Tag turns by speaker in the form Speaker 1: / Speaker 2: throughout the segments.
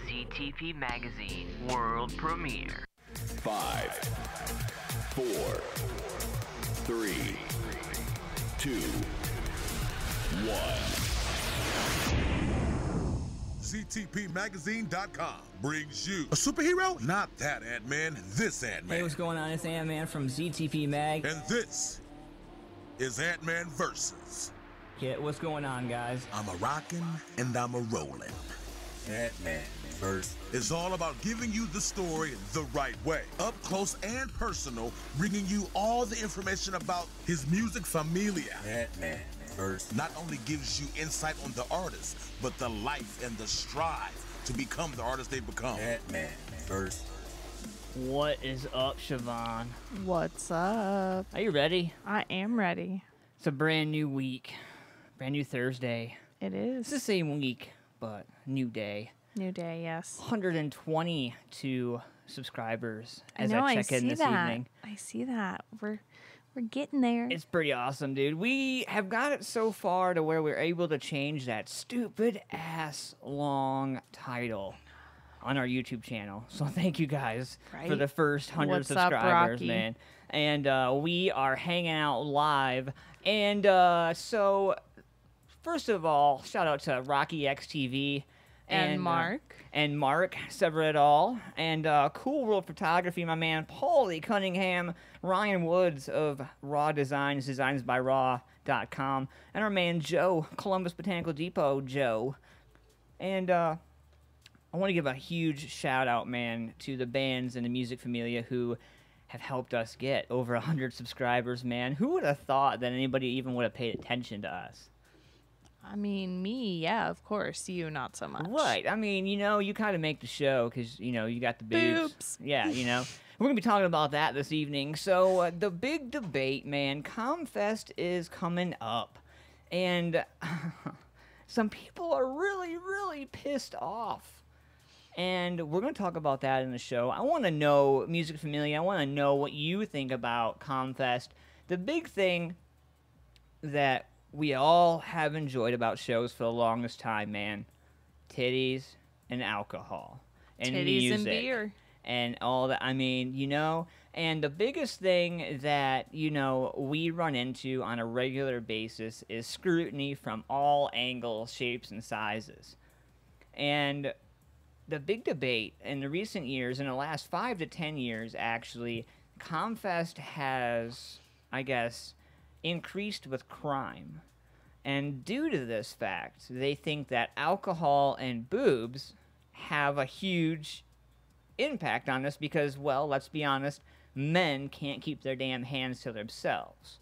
Speaker 1: CTP Magazine World Premiere.
Speaker 2: 5, 4, 3, 2, 1.
Speaker 3: CTPmagazine.com brings you a superhero? Not that Ant-Man, this Ant-Man.
Speaker 4: Hey, what's going on? It's Antman from ZTP Mag.
Speaker 3: And this is Antman Verses.
Speaker 4: Yeah, what's going on, guys?
Speaker 3: I'm a rockin' and I'm a rollin'.
Speaker 2: Antman Verses
Speaker 3: is all about giving you the story the right way. Up close and personal, bringing you all the information about his music familia.
Speaker 2: Antman Verses
Speaker 3: not only gives you insight on the artist, but the life and the strive to become the artist they become.
Speaker 2: Antman Verses.
Speaker 4: What is up, Siobhan?
Speaker 5: What's up?
Speaker 4: Are you ready?
Speaker 5: I am ready.
Speaker 4: It's a brand new week. Brand new Thursday.
Speaker 5: It
Speaker 4: It's the
Speaker 5: is.
Speaker 4: same week, but new day.
Speaker 5: New day, yes.
Speaker 4: 122 subscribers as
Speaker 5: I know,
Speaker 4: I check in
Speaker 5: see
Speaker 4: this
Speaker 5: that.
Speaker 4: evening.
Speaker 5: I see that. We're getting there.
Speaker 4: It's pretty awesome, dude. We have got it so far to where we're able to change that stupid ass long title on our YouTube channel. So thank you guys for
Speaker 5: Right.
Speaker 4: the first 100
Speaker 5: What's up,
Speaker 4: subscribers,
Speaker 5: Rocky?
Speaker 4: man. And we are hanging out live. And so, first of all, shout out to Rocky XTV.
Speaker 5: And Mark.
Speaker 4: And Mark Severidal. And Cool World Photography, my man Paulie Cunningham. Ryan Woods of Raw Designs, designsbyraw.com. And our man Joe, Columbus Botanical Depot, Joe. And I want to give a huge shout out, man, to the bands and the music familia who have helped us get over 100 subscribers, man. Who would have thought that anybody even would have paid attention to us?
Speaker 5: I mean, me, yeah, of course. You, not so much.
Speaker 4: Right. I mean, you kind of make the show because, you got the boobs.
Speaker 5: Boobs.
Speaker 4: Yeah, We're going to be talking about that this evening. So, the big debate, man, ComFest is coming up. And some people are really, really pissed off. And we're going to talk about that in the show. I want to know, Music Familia, I want to know what you think about ComFest. The big thing that we all have enjoyed about shows for the longest time, man, titties and alcohol. And
Speaker 5: Titties
Speaker 4: music.
Speaker 5: and beer.
Speaker 4: And all that. I mean, and the biggest thing that, we run into on a regular basis is scrutiny from all angles, shapes, and sizes. And the big debate in the recent years, in the last 5 to 10 years, actually, ComFest has, I guess, increased with crime. And due to this fact, they think that alcohol and boobs have a huge impact on this because, well, let's be honest, men can't keep their damn hands to themselves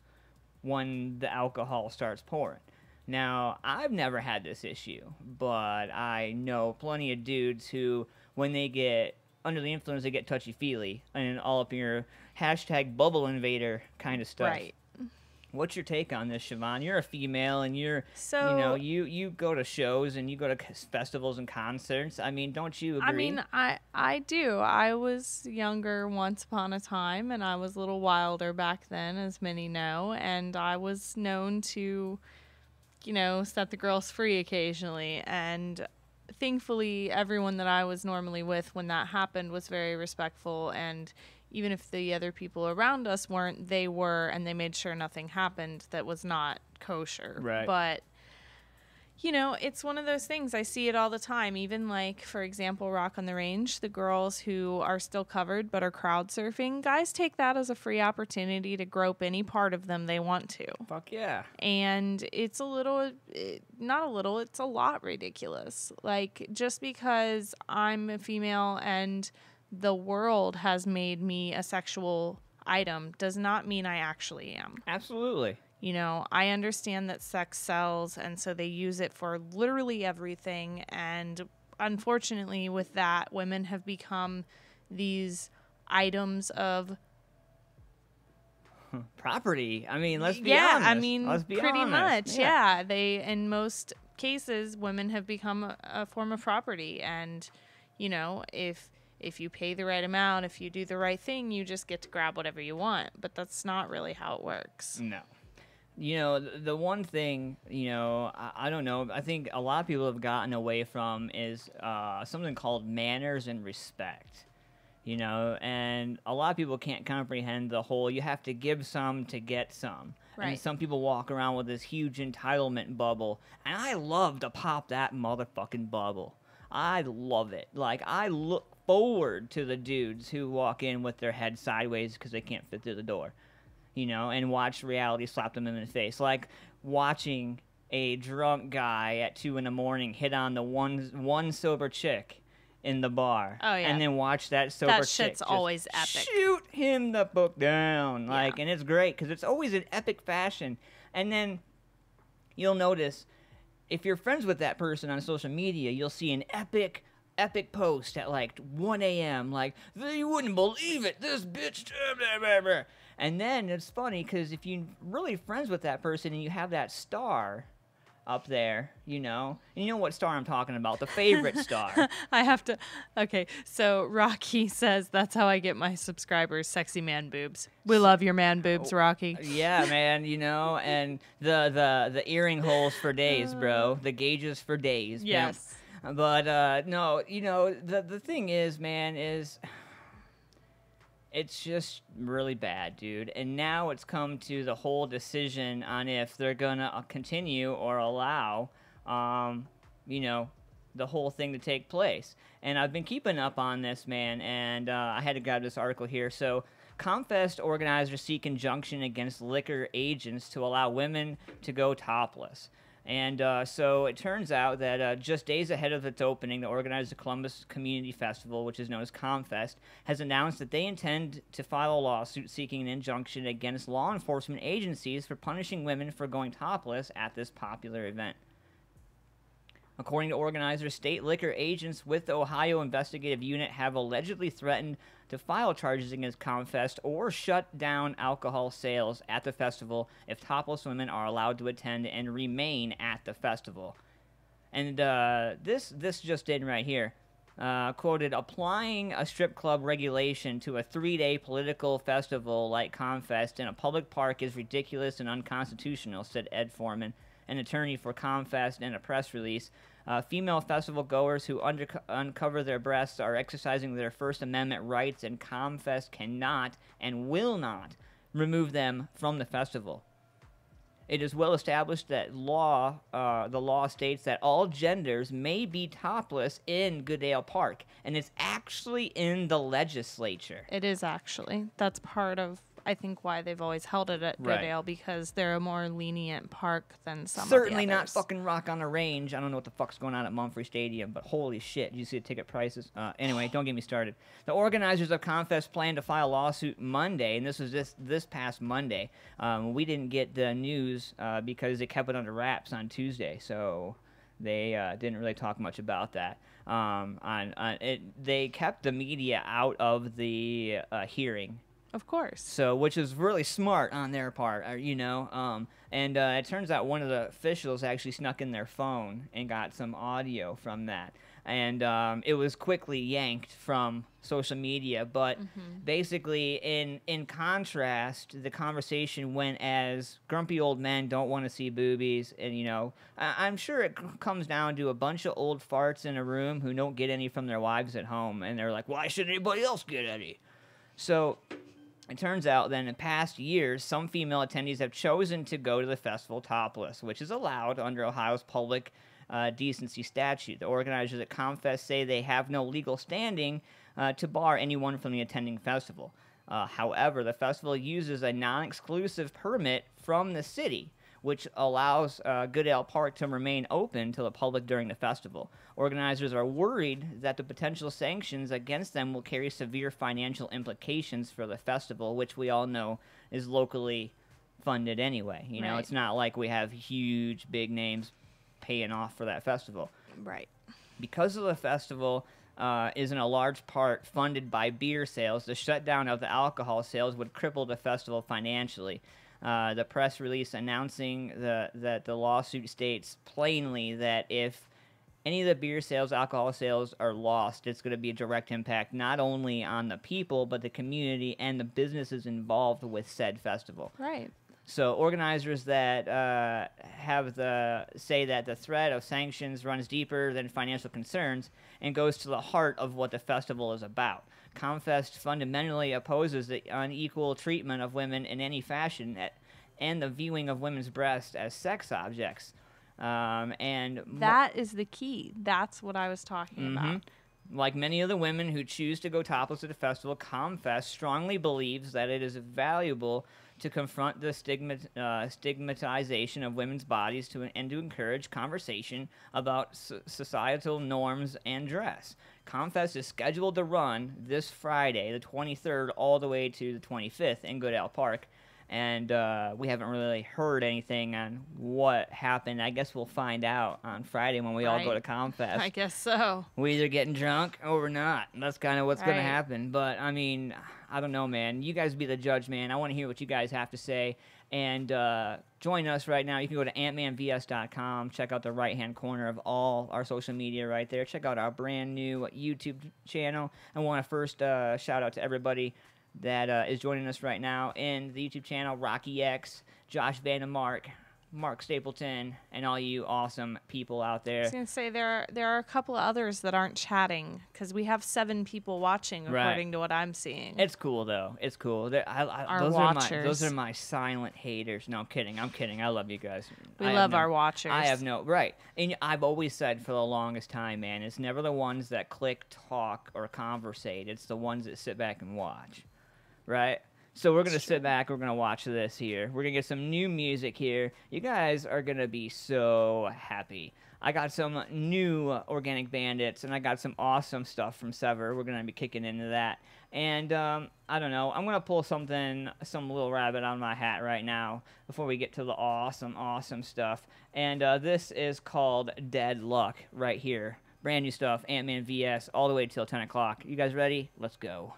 Speaker 4: when the alcohol starts pouring. Now, I've never had this issue, but I know plenty of dudes who, when they get under the influence, they get touchy-feely and all up in your hashtag bubble invader kind of stuff.
Speaker 5: Right.
Speaker 4: What's your take on this, Siobhan? You're a female, and you go to shows and you go to festivals and concerts. I mean, don't you agree?
Speaker 5: I mean, I do. I was younger once upon a time, and I was a little wilder back then, as many know, and I was known to, set the girls free occasionally, and thankfully everyone that I was normally with when that happened was very respectful, and even if the other people around us weren't, they were, and they made sure nothing happened that was not kosher.
Speaker 4: Right.
Speaker 5: But, it's one of those things. I see it all the time. Even like, for example, Rock on the Range, the girls who are still covered but are crowd surfing, guys take that as a free opportunity to grope any part of them they want to.
Speaker 4: Fuck yeah.
Speaker 5: And it's it's a lot ridiculous. Like, just because I'm a female and the world has made me a sexual item does not mean I actually am.
Speaker 4: Absolutely.
Speaker 5: I understand that sex sells, and so they use it for literally everything. And unfortunately, with that, women have become these items of
Speaker 4: property. I mean, let's be honest.
Speaker 5: Yeah, I mean, pretty much.
Speaker 4: Yeah.
Speaker 5: Yeah, they, in most cases, women have become a form of property, and if you pay the right amount, if you do the right thing, you just get to grab whatever you want. But that's not really how it works.
Speaker 4: No. The one thing, I don't know, I think a lot of people have gotten away from is something called manners and respect. And a lot of people can't comprehend the whole you have to give some to get some.
Speaker 5: Right.
Speaker 4: And some people walk around with this huge entitlement bubble, and I love to pop that motherfucking bubble. I love it. Like, I look forward to the dudes who walk in with their head sideways because they can't fit through the door, and watch reality slap them in the face. Like watching a drunk guy at 2 a.m. hit on the one sober chick in the bar.
Speaker 5: Oh, yeah.
Speaker 4: And then watch that sober
Speaker 5: That
Speaker 4: chick
Speaker 5: shit's
Speaker 4: just
Speaker 5: always epic.
Speaker 4: shoot him the book down.
Speaker 5: Yeah.
Speaker 4: And it's great because it's always an epic fashion. And then you'll notice if you're friends with that person on social media, you'll see an epic post at like 1 a.m. Like, you wouldn't believe it, this bitch. Blah, blah, blah. And then it's funny because if you're really friends with that person and you have that star up there, and you know what star I'm talking about, the favorite star.
Speaker 5: I have to. Okay, so Rocky says that's how I get my subscribers, sexy man boobs. We love your man boobs, Rocky.
Speaker 4: Yeah, man, and the earring holes for days, bro. The gauges for days.
Speaker 5: Yes.
Speaker 4: Man. But no, the thing is, man, is it's just really bad, dude. And now it's come to the whole decision on if they're gonna continue or allow, the whole thing to take place. And I've been keeping up on this, man, and I had to grab this article here. So, Comfest organizers seek injunction against liquor agents to allow women to go topless. And so it turns out that just days ahead of its opening, the organizer of the Columbus Community Festival, which is known as ComFest, has announced that they intend to file a lawsuit seeking an injunction against law enforcement agencies for punishing women for going topless at this popular event. According to organizers, state liquor agents with the Ohio Investigative Unit have allegedly threatened to file charges against ComFest or shut down alcohol sales at the festival if topless women are allowed to attend and remain at the festival. And this just in right here, quoted, applying a strip club regulation to a 3-day political festival like ComFest in a public park is ridiculous and unconstitutional, said Ed Foreman, an attorney for ComFest, in a press release. Female festival goers who uncover their breasts are exercising their First Amendment rights, and ComFest cannot and will not remove them from the festival. It is well established that the law states that all genders may be topless in Goodale Park, and it's actually in the legislature.
Speaker 5: It is actually. That's part of, I think, why they've always held it at
Speaker 4: Right.
Speaker 5: Goodale, because they're a more lenient park than some
Speaker 4: Certainly
Speaker 5: of the
Speaker 4: not
Speaker 5: others.
Speaker 4: fucking Rock on the Range. I don't know what the fuck's going on at Mumphrey Stadium, but holy shit, did you see the ticket prices? Anyway, don't get me started. The organizers of ComFest plan to file a lawsuit Monday, and this was this past Monday. We didn't get the news because they kept it under wraps on Tuesday, so they didn't really talk much about that. They kept the media out of the hearing.
Speaker 5: Of course.
Speaker 4: So, which is really smart on their part, and it turns out one of the officials actually snuck in their phone and got some audio from that, and it was quickly yanked from social media. But basically, in contrast, the conversation went as grumpy old men don't want to see boobies, and I'm sure it comes down to a bunch of old farts in a room who don't get any from their wives at home, and they're like, why should anybody else get any? So it turns out that in past years, some female attendees have chosen to go to the festival topless, which is allowed under Ohio's public decency statute. The organizers at ComFest say they have no legal standing to bar anyone from the attending festival. However, the festival uses a non-exclusive permit from the city, which allows Goodale Park to remain open to the public during the festival. Organizers are worried that the potential sanctions against them will carry severe financial implications for the festival, which we all know is locally funded anyway.
Speaker 5: Right.
Speaker 4: It's not like we have huge, big names paying off for that festival.
Speaker 5: Right.
Speaker 4: Because of the festival is in a large part funded by beer sales, the shutdown of the alcohol sales would cripple the festival financially. The press release announcing that the lawsuit states plainly that if any of the beer sales, alcohol sales are lost, it's going to be a direct impact not only on the people, but the community and the businesses involved with said festival.
Speaker 5: Right.
Speaker 4: So organizers that say that the threat of sanctions runs deeper than financial concerns and goes to the heart of what the festival is about. Comfest fundamentally opposes the unequal treatment of women in any fashion and the viewing of women's breasts as sex objects.
Speaker 5: That is the key. That's what I was talking about.
Speaker 4: Like many of the women who choose to go topless at the festival, Comfest strongly believes that it is valuable to confront the stigmatization of women's bodies and to encourage conversation about societal norms and dress. Comfest is scheduled to run this Friday, the 23rd, all the way to the 25th in Goodale Park. And we haven't really heard anything on what happened. I guess we'll find out on Friday when we all go to Comfest.
Speaker 5: I guess so.
Speaker 4: We're either getting drunk or we're not. That's kind of what's going to happen. But, I mean, I don't know, man. You guys be the judge, man. I want to hear what you guys have to say. And join us right now. You can go to antmanvs.com. Check out the right-hand corner of all our social media right there. Check out our brand-new YouTube channel. I want to first shout out to everybody that is joining us right now in the YouTube channel, Rocky X, Josh Vandemark, Mark Stapleton, and all you awesome people out there.
Speaker 5: I was going to say there are a couple of others that aren't chatting because we have 7 people watching according to what I'm seeing.
Speaker 4: It's cool, though. It's cool. Those are my silent haters. No, I'm kidding. I love you guys.
Speaker 5: We love our watchers.
Speaker 4: And I've always said for the longest time, man, it's never the ones that click, talk, or conversate. It's the ones that sit back and watch. Right? So we're going to sit back. We're going to watch this here. We're going to get some new music here. You guys are going to be so happy. I got some new Organic Bandits, and I got some awesome stuff from Sever. We're going to be kicking into that. And I don't know. I'm going to pull some little rabbit out of my hat right now before we get to the awesome, awesome stuff. And this is called Dead Luck right here. Brand new stuff, Antman VS, all the way till 10 o'clock. You guys ready? Let's go.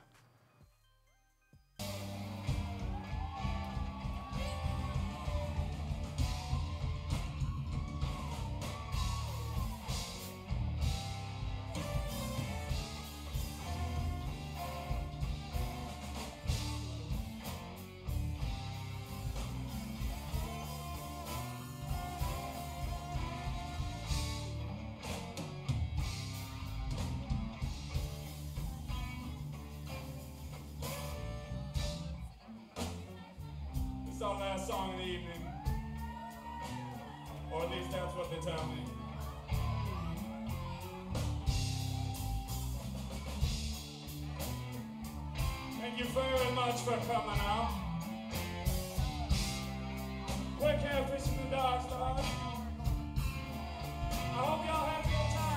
Speaker 6: It's our last song of the evening. Or at least that's what they tell me. Thank you very much for coming out. We're catfishing the dark stars. I hope y'all have a good time.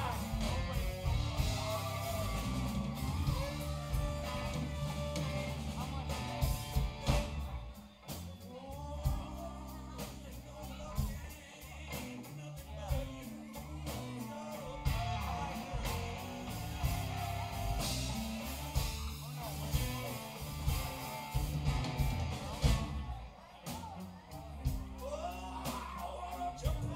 Speaker 6: Jump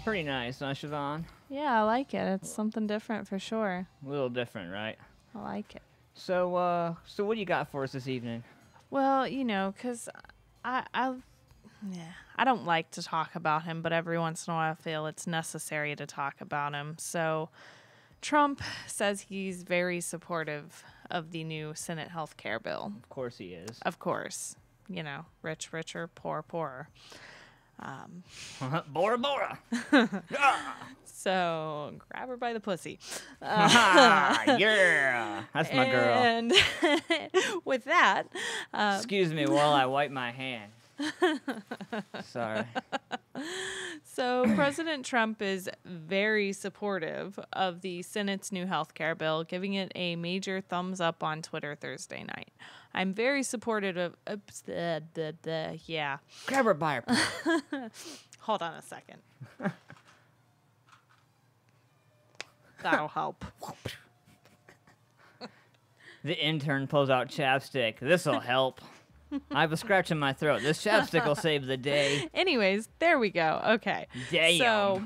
Speaker 4: Pretty nice, huh, Siobhan?
Speaker 5: Yeah, I like it. It's something different for sure.
Speaker 4: A little different, right?
Speaker 5: I like it.
Speaker 4: So, so what do you got for us this evening?
Speaker 5: Well, you know, 'cause I I don't like to talk about him, but every once in a while I feel it's necessary to talk about him. So Trump says he's very supportive of the new Senate health care bill.
Speaker 4: Of course he is.
Speaker 5: Of course, you know, rich richer, poor poorer.
Speaker 4: Bora Bora!
Speaker 5: So grab her by the pussy.
Speaker 4: Yeah! That's my girl.
Speaker 5: And with that,
Speaker 4: Excuse me while I wipe my hand. Sorry.
Speaker 5: so President Trump is very supportive of the Senate's new health care bill, giving it a major thumbs up on Twitter Thursday night. I'm very supportive of... yeah.
Speaker 4: Grab her by her pussy.
Speaker 5: Hold on a second. That'll help.
Speaker 4: The intern pulls out chapstick. This'll help. I have a scratch in my throat. This chapstick will save the day.
Speaker 5: Anyways, there we go. Okay.
Speaker 4: Damn.
Speaker 5: So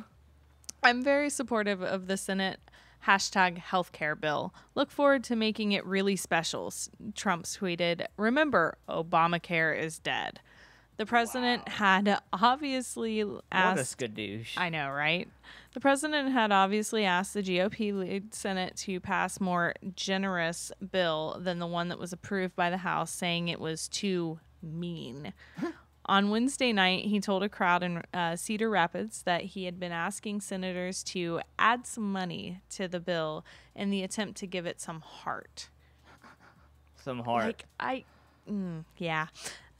Speaker 5: I'm very supportive of the Senate #healthcare bill. Look forward to making it really special. Trump tweeted, "Remember, Obamacare is dead." The president had obviously asked...
Speaker 4: What a skadoosh.
Speaker 5: I know, right? The president had obviously asked the GOP-led Senate to pass more generous bill than the one that was approved by the House, saying it was too mean. On Wednesday night, he told a crowd in Cedar Rapids that he had been asking senators to add some money to the bill in the attempt to give it some heart.
Speaker 4: Some heart.
Speaker 5: Yeah.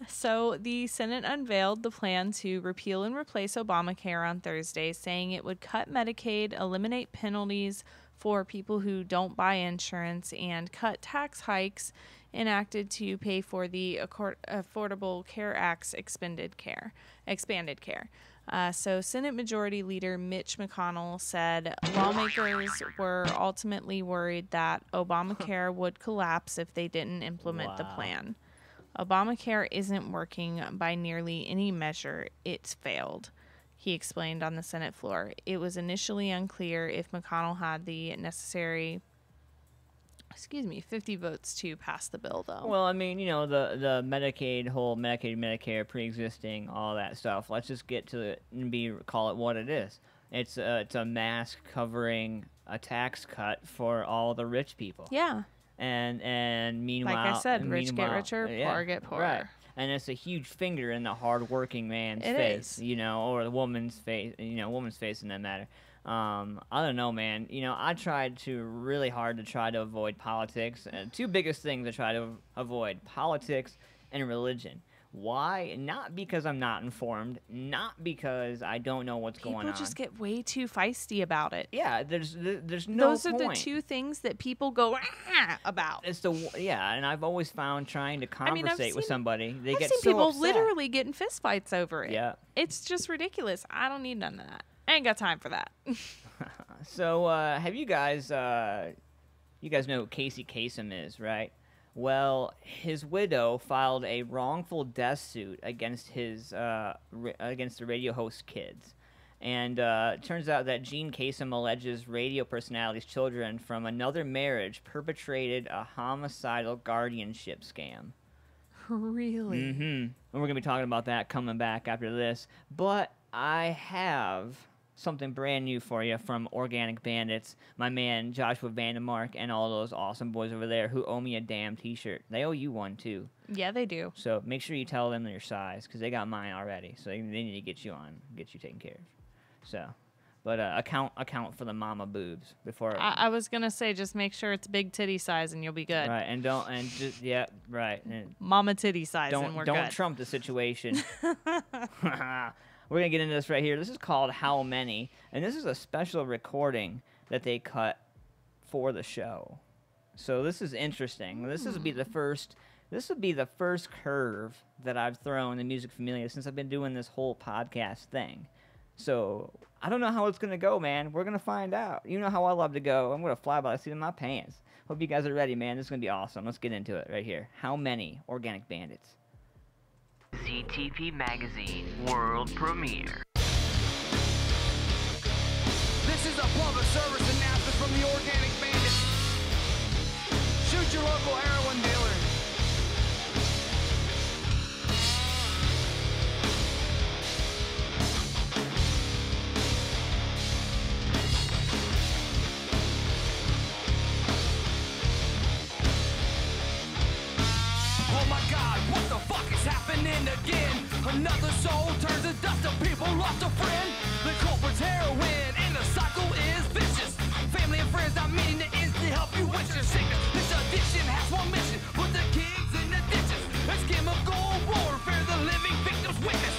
Speaker 5: So the Senate unveiled the plan to repeal and replace Obamacare on Thursday, saying it would cut Medicaid, eliminate penalties for people who don't buy insurance, and cut tax hikes enacted to pay for the Affordable Care Act's expanded care. So Senate Majority Leader Mitch McConnell said lawmakers were ultimately worried that Obamacare would collapse if they didn't implement the plan. Obamacare isn't working by nearly any measure. It's failed, he explained on the Senate floor. It was initially unclear if McConnell had the necessary 50 votes to pass the bill, though.
Speaker 4: Well, I mean, you know, the Medicaid, whole Medicaid, Medicare, pre-existing, all that stuff. Let's just get to it and call it what it is. It's a mask covering a tax cut for all the rich people.
Speaker 5: Yeah.
Speaker 4: And meanwhile,
Speaker 5: like I said, rich get richer, poor get poorer.
Speaker 4: Right. And it's a huge finger in the hard-working man's face, you know, or the woman's face, woman's face in that matter. I don't know, man. You know, I tried really hard to try to avoid politics. Two biggest things I try to avoid: politics and religion. Why? Not because I'm not informed, not because I don't know what's going on.
Speaker 5: People just get way too feisty about it.
Speaker 4: Yeah, there's no
Speaker 5: Those
Speaker 4: point.
Speaker 5: are the two things that people go about.
Speaker 4: It's and I've always found trying to conversate with somebody, they
Speaker 5: I've
Speaker 4: get
Speaker 5: seen
Speaker 4: so
Speaker 5: people
Speaker 4: upset.
Speaker 5: literally get in fistfights over it.
Speaker 4: Yeah.
Speaker 5: It's just ridiculous. I don't need none of that. I ain't got time for that.
Speaker 4: So, have you guys know who Casey Kasem is, right? Well, his widow filed a wrongful death suit against against the radio host kids. And it turns out that Gene Kasem alleges radio personality's children from another marriage perpetrated a homicidal guardianship scam.
Speaker 5: Really?
Speaker 4: Mm-hmm. And we're going to be talking about that coming back after this. But I have something brand new for you from Organic Bandits, my man Joshua Vandemark, and all those awesome boys over there who owe me a damn t-shirt. They owe you one, too.
Speaker 5: Yeah, they do.
Speaker 4: So make sure you tell them your size, because they got mine already. So they need to get you taken care of. So, but account for the mama boobs before.
Speaker 5: I was going to say, just make sure it's big titty size and you'll be good.
Speaker 4: Right, and right. And
Speaker 5: mama titty size and we're good.
Speaker 4: Don't trump the situation. We're going to get into this right here. This is called How Many, and this is a special recording that they cut for the show. So this is interesting. This would be the first curve that I've thrown in Music Familia since I've been doing this whole podcast thing. So I don't know how it's going to go, man. We're going to find out. You know how I love to go. I'm going to fly by the seat of my pants. Hope you guys are ready, man. This is going to be awesome. Let's get into it right here. How Many, Organic Bandits.
Speaker 1: CTP Magazine World Premiere.
Speaker 7: This is a public service announcement from the Organic Bandits. Shoot your local heroin dealer. Oh my God, what the fuck is happening again? Another soul turns to dust and people lost a friend. The culprit's heroin and the cycle is vicious. Family and friends not meeting the ends to help you with your sickness. This addiction has one mission, put the kids in the ditches. It's chemical warfare, the living victims witness.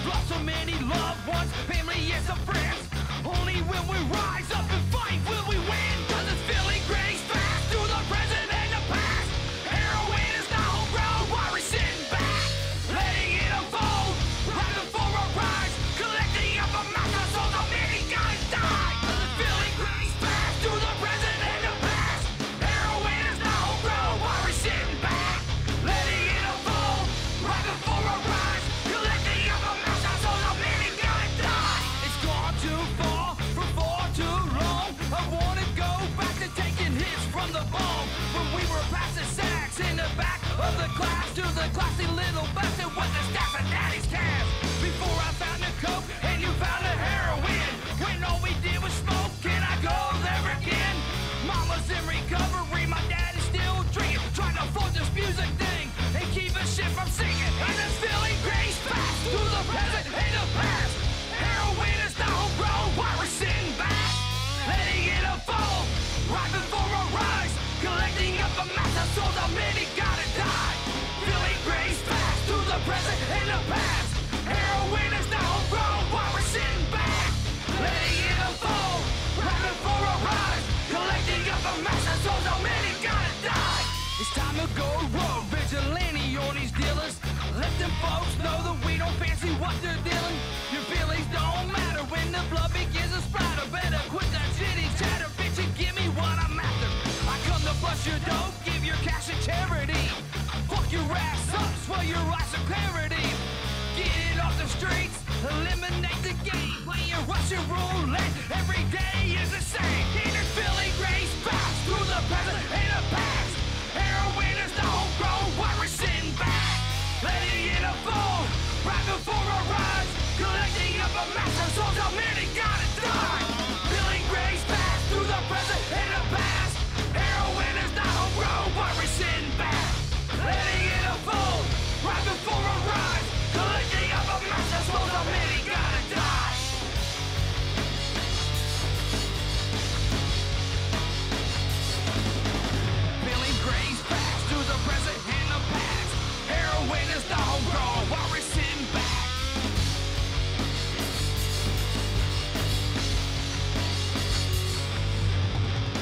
Speaker 7: Lost so many loved ones, family and some friends. Only when we rise up and fight will we win. Cause it's filling grace fast through the present and the past. Heroin is not homegrown, why we sitting back? Letting it unfold, right before our eyes. Collecting up a mass of so many guys die. Cause it's filling grace fast through the present and the past. Heroin is not homegrown, why we sitting back? Letting it unfold, right before our eyes. Collecting up a mass of so many guys die. It's gone too far for far too long. I wanna go back to taking hits from the bomb. When we were passing sacks in the back of the class to the classy little bastard with the stacks of daddy's cash. Before I found the coke and you found the heroin. When all we did was smoke, can I go there again? Mama's in recovery, my dad is still drinking. Trying to force this music thing and keep us shit from singing. And it's feeling grace fast through the present and the past. Heroin is not homegrown, why we're sitting back? Letting it unfold, right before our eyes. Collecting up a mass of souls, how many gotta die? Feeling grace fast through the present and the past. Heroin is not homegrown, why we're sitting back? Letting it unfold, right before our eyes. Collecting up a mass of souls, how many gotta die? It's time to go rogue, vigilante on these dealers. Let them folks know that we don't fancy what they're dealing. Your feelings don't matter when the blood begins to splatter. Better quit that shitty chatter, bitch, and give me what I'm after. I come to bust your dope, give your cash to charity. Fuck your ass up, swell your eyes of clarity. Get it off the streets, eliminate the game. Playing Russian roulette, every day is the same. Haters feeling grace fast through the present and the past. Heroin is the homegrown, why we're sitting back. Letting it unfold, right before our eyes. Collecting up a mass of souls, how many gotta die? Feeling grace fast through the present and the past. Heroin is not homegrown, why we're sitting back. Letting it unfold, right before our eyes. Collecting up a mass of souls, how many gotta die? Feeling grace fast through the present and the past. Heroin is not homegrown, why we're sitting back.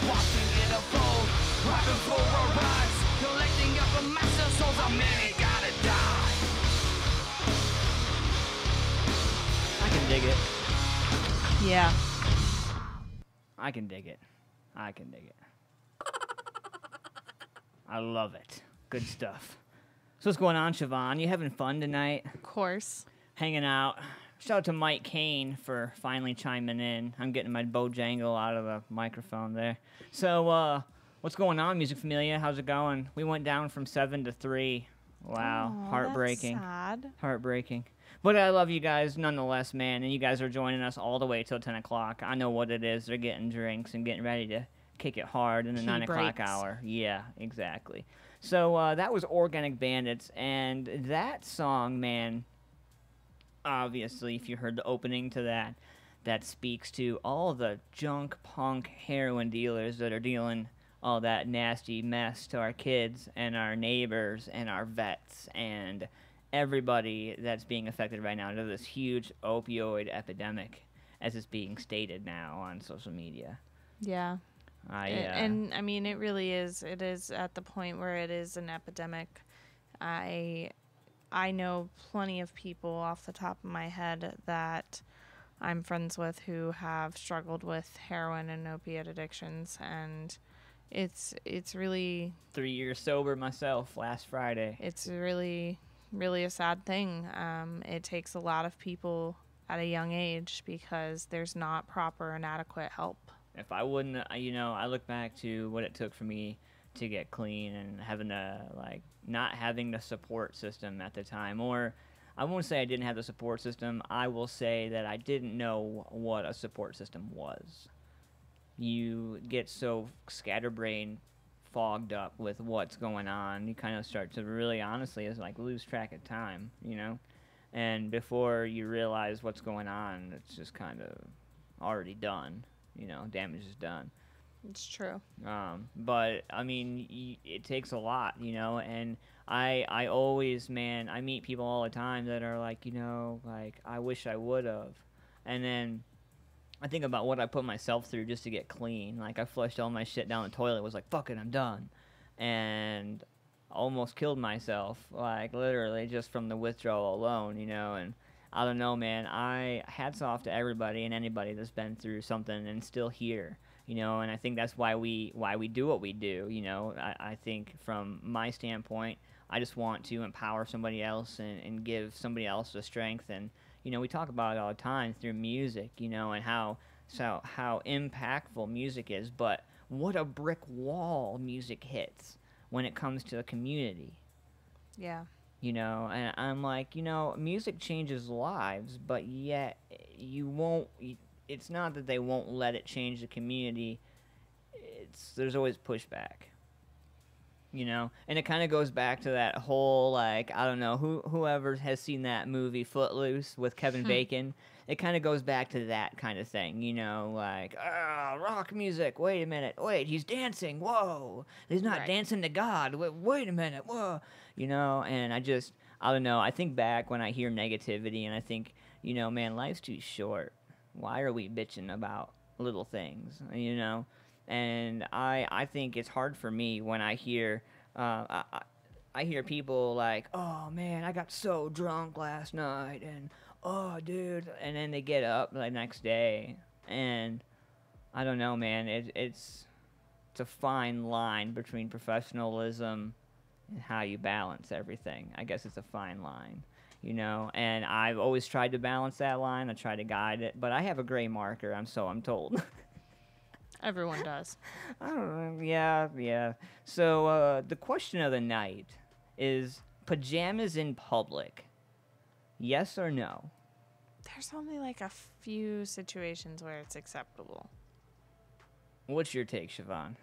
Speaker 7: Watching it unfold, right before our eyes. Collecting up a mass of souls, how many gotta die?
Speaker 4: I can dig it.
Speaker 5: Yeah.
Speaker 4: I can dig it. I can dig it. I love it. Good stuff. So what's going on, Siobhan? You having fun tonight?
Speaker 5: Of course.
Speaker 4: Hanging out. Shout out to Mike Kane for finally chiming in. I'm getting my Bojangle out of the microphone there. So, what's going on, Music Familia? How's it going? We went down from 7 to 3. Wow.
Speaker 5: Aw,
Speaker 4: Heartbreaking.
Speaker 5: That's sad.
Speaker 4: Heartbreaking. But I love you guys nonetheless, man. And you guys are joining us all the way till 10 o'clock. I know what it is. They're getting drinks and getting ready to kick it hard in the
Speaker 5: Pee
Speaker 4: 9 o'clock
Speaker 5: breaks.
Speaker 4: hour. Yeah, exactly. So that was Organic Bandits. And that song, man, obviously, if you heard the opening to that, that speaks to all the junk punk heroin dealers that are dealing all that nasty mess to our kids and our neighbors and our vets and everybody that's being affected right now to this huge opioid epidemic, as it's being stated now on social media.
Speaker 5: Yeah. And I mean, it really is. It is at the point where it is an epidemic. I know plenty of people off the top of my head that I'm friends with who have struggled with heroin and opiate addictions, and it's really
Speaker 4: 3 years sober myself last Friday.
Speaker 5: it's really a sad thing. It takes a lot of people at a young age because there's not proper and adequate help.
Speaker 4: If I wouldn't, I look back to what it took for me to get clean and having to, like, not having the support system at the time. Or I won't say I didn't have the support system. I will say that I didn't know what a support system was. You get so scatterbrained, fogged up with what's going on. You kind of start to really, honestly, is like lose track of time, And before you realize what's going on, it's just kind of already done. Damage is done.
Speaker 5: It's true.
Speaker 4: But I mean, it takes a lot, and I always, man, I meet people all the time that are like, like, I wish I would have. And then I think about what I put myself through just to get clean. Like, I flushed all my shit down the toilet, was like, fuck it, I'm done. And almost killed myself, like, literally, just from the withdrawal alone, and I don't know, man. Hats off to everybody and anybody that's been through something and still here, and I think that's why we do what we do, I think from my standpoint, I just want to empower somebody else and give somebody else the strength. And, we talk about it all the time through music, and how impactful music is, but what a brick wall music hits when it comes to the community.
Speaker 5: Yeah.
Speaker 4: And I'm like, music changes lives, but yet it's not that they won't let it change the community. There's always pushback, and it kind of goes back to that whole, like, I don't know, whoever has seen that movie Footloose with Kevin Bacon, it kind of goes back to that kind of thing, like, rock music, wait a minute, wait, he's dancing, whoa, he's not dancing to God, wait a minute, whoa, and I don't know, I think back when I hear negativity, and I think, man, life's too short. Why are we bitching about little things, And I think it's hard for me when I hear, I hear people like, oh, man, I got so drunk last night, and, oh, dude, and then they get up the next day, and I don't know, man, it's a fine line between professionalism and how you balance everything. I guess it's a fine line, and I've always tried to balance that line. I try to guide it, but I have a gray marker, I'm told.
Speaker 5: Everyone does.
Speaker 4: I don't know. Yeah. So the question of the night is pajamas in public. Yes or no?
Speaker 5: There's only like a few situations where it's acceptable.
Speaker 4: What's your take, Siobhan?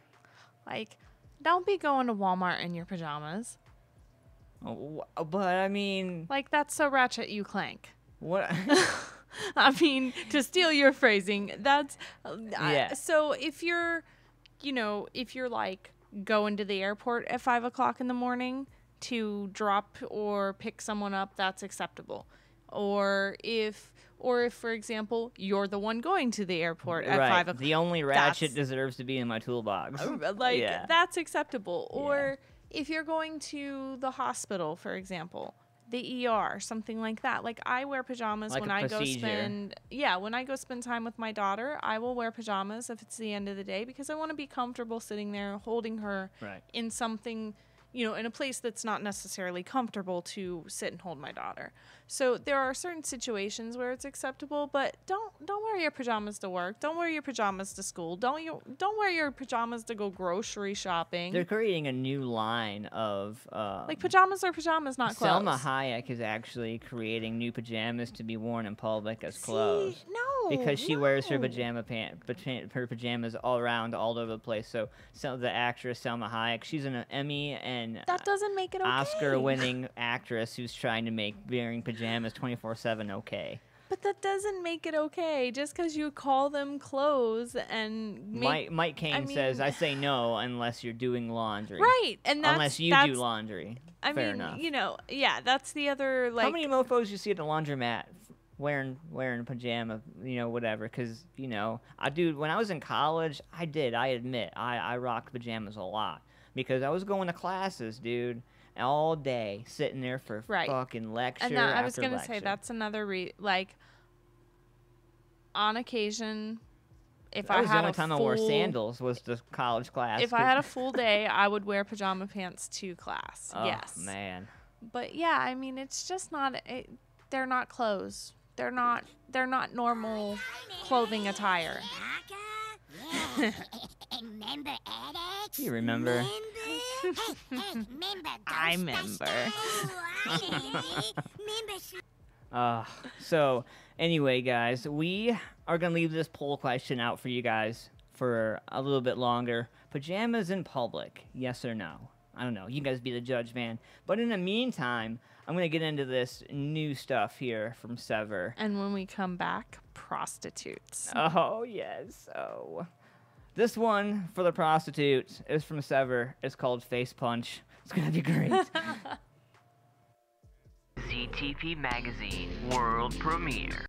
Speaker 5: Like, don't be going to Walmart in your pajamas.
Speaker 4: Oh, but I mean,
Speaker 5: like, that's so ratchet you clank.
Speaker 4: What?
Speaker 5: I mean, to steal your phrasing, that's
Speaker 4: yeah.
Speaker 5: So if you're like going to the airport at 5 o'clock in the morning to drop or pick someone up, that's acceptable. Or if, for example, you're the one going to the airport at 5 o'clock.
Speaker 4: The only ratchet deserves to be in my toolbox.
Speaker 5: That's acceptable. Or if you're going to the hospital, for example, the ER, something like that. Like, I wear pajamas when I go spend time with my daughter. I will wear pajamas if it's the end of the day because I want to be comfortable sitting there holding her in something, in a place that's not necessarily comfortable to sit and hold my daughter. So there are certain situations where it's acceptable, but don't wear your pajamas to work. Don't wear your pajamas to school. Don't wear your pajamas to go grocery shopping.
Speaker 4: They're creating a new line of
Speaker 5: like, pajamas are pajamas, not clothes.
Speaker 4: Selma Hayek is actually creating new pajamas to be worn in public as clothes. Because she wears her pajamas all around, all over the place. So the actress Selma Hayek, she's an Emmy and
Speaker 5: that doesn't make it okay.
Speaker 4: Oscar-winning actress who's trying to make wearing pajamas 24/7 okay.
Speaker 5: But that doesn't make it okay. Just because you call them clothes and
Speaker 4: Mike Caine says, I say no unless you're doing laundry.
Speaker 5: Right, and
Speaker 4: unless you do laundry. Fair enough.
Speaker 5: That's the other, like...
Speaker 4: How many mofos you see at the laundromat wearing pajama, whatever? Because, when I was in college, I admit, I rocked pajamas a lot. Because I was going to classes, dude, all day, sitting there for fucking lecture after lecture.
Speaker 5: I was going to say, that's another, on occasion, if I had a full... That was the only time I wore sandals was the college class. If I had a full day, I would wear pajama pants to class, yes.
Speaker 4: Oh, man.
Speaker 5: But, yeah, I mean, it's just not... they're not clothes. they're not normal clothing attire.
Speaker 4: You remember?
Speaker 5: I remember.
Speaker 4: So anyway, guys, we are gonna leave this poll question out for you guys for a little bit longer. Pajamas in public, yes or no? I don't know. You guys be the judge, man. But in the meantime, I'm gonna get into this new stuff here from Sever.
Speaker 5: And when we come back, prostitutes.
Speaker 4: Oh yes. Oh, this one for the prostitutes is from Sever. It's called Face Punch. It's gonna be great.
Speaker 1: CTP Magazine World Premiere.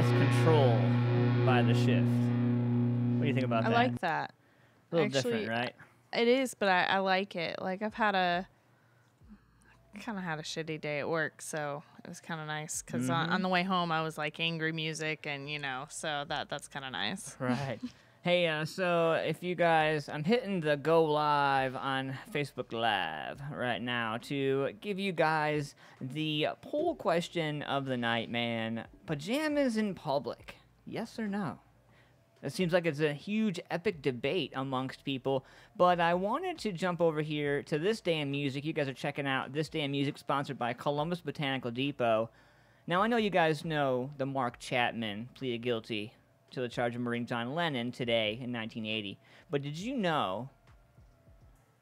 Speaker 4: less control by the shift. What do you think about
Speaker 5: I
Speaker 4: that?
Speaker 5: like that.
Speaker 4: A little
Speaker 5: Actually,
Speaker 4: different, right?
Speaker 5: It is, but I like it. Like I've had a kind of had a shitty day at work, so it was kind of nice because on the way home I was like angry music, and so that's kind of nice.
Speaker 4: Right. Hey, so if you guys, I'm hitting the go live on Facebook Live right now to give you guys the poll question of the night, man. Pajamas in public, yes or no? It seems like it's a huge epic debate amongst people, but I wanted to jump over here to This Day in Music. You guys are checking out This Day in Music, sponsored by Columbus Botanical Depot. Now, I know you guys know the Mark Chapman pleaded guilty to the charge of murdering John Lennon today in 1980. But did you know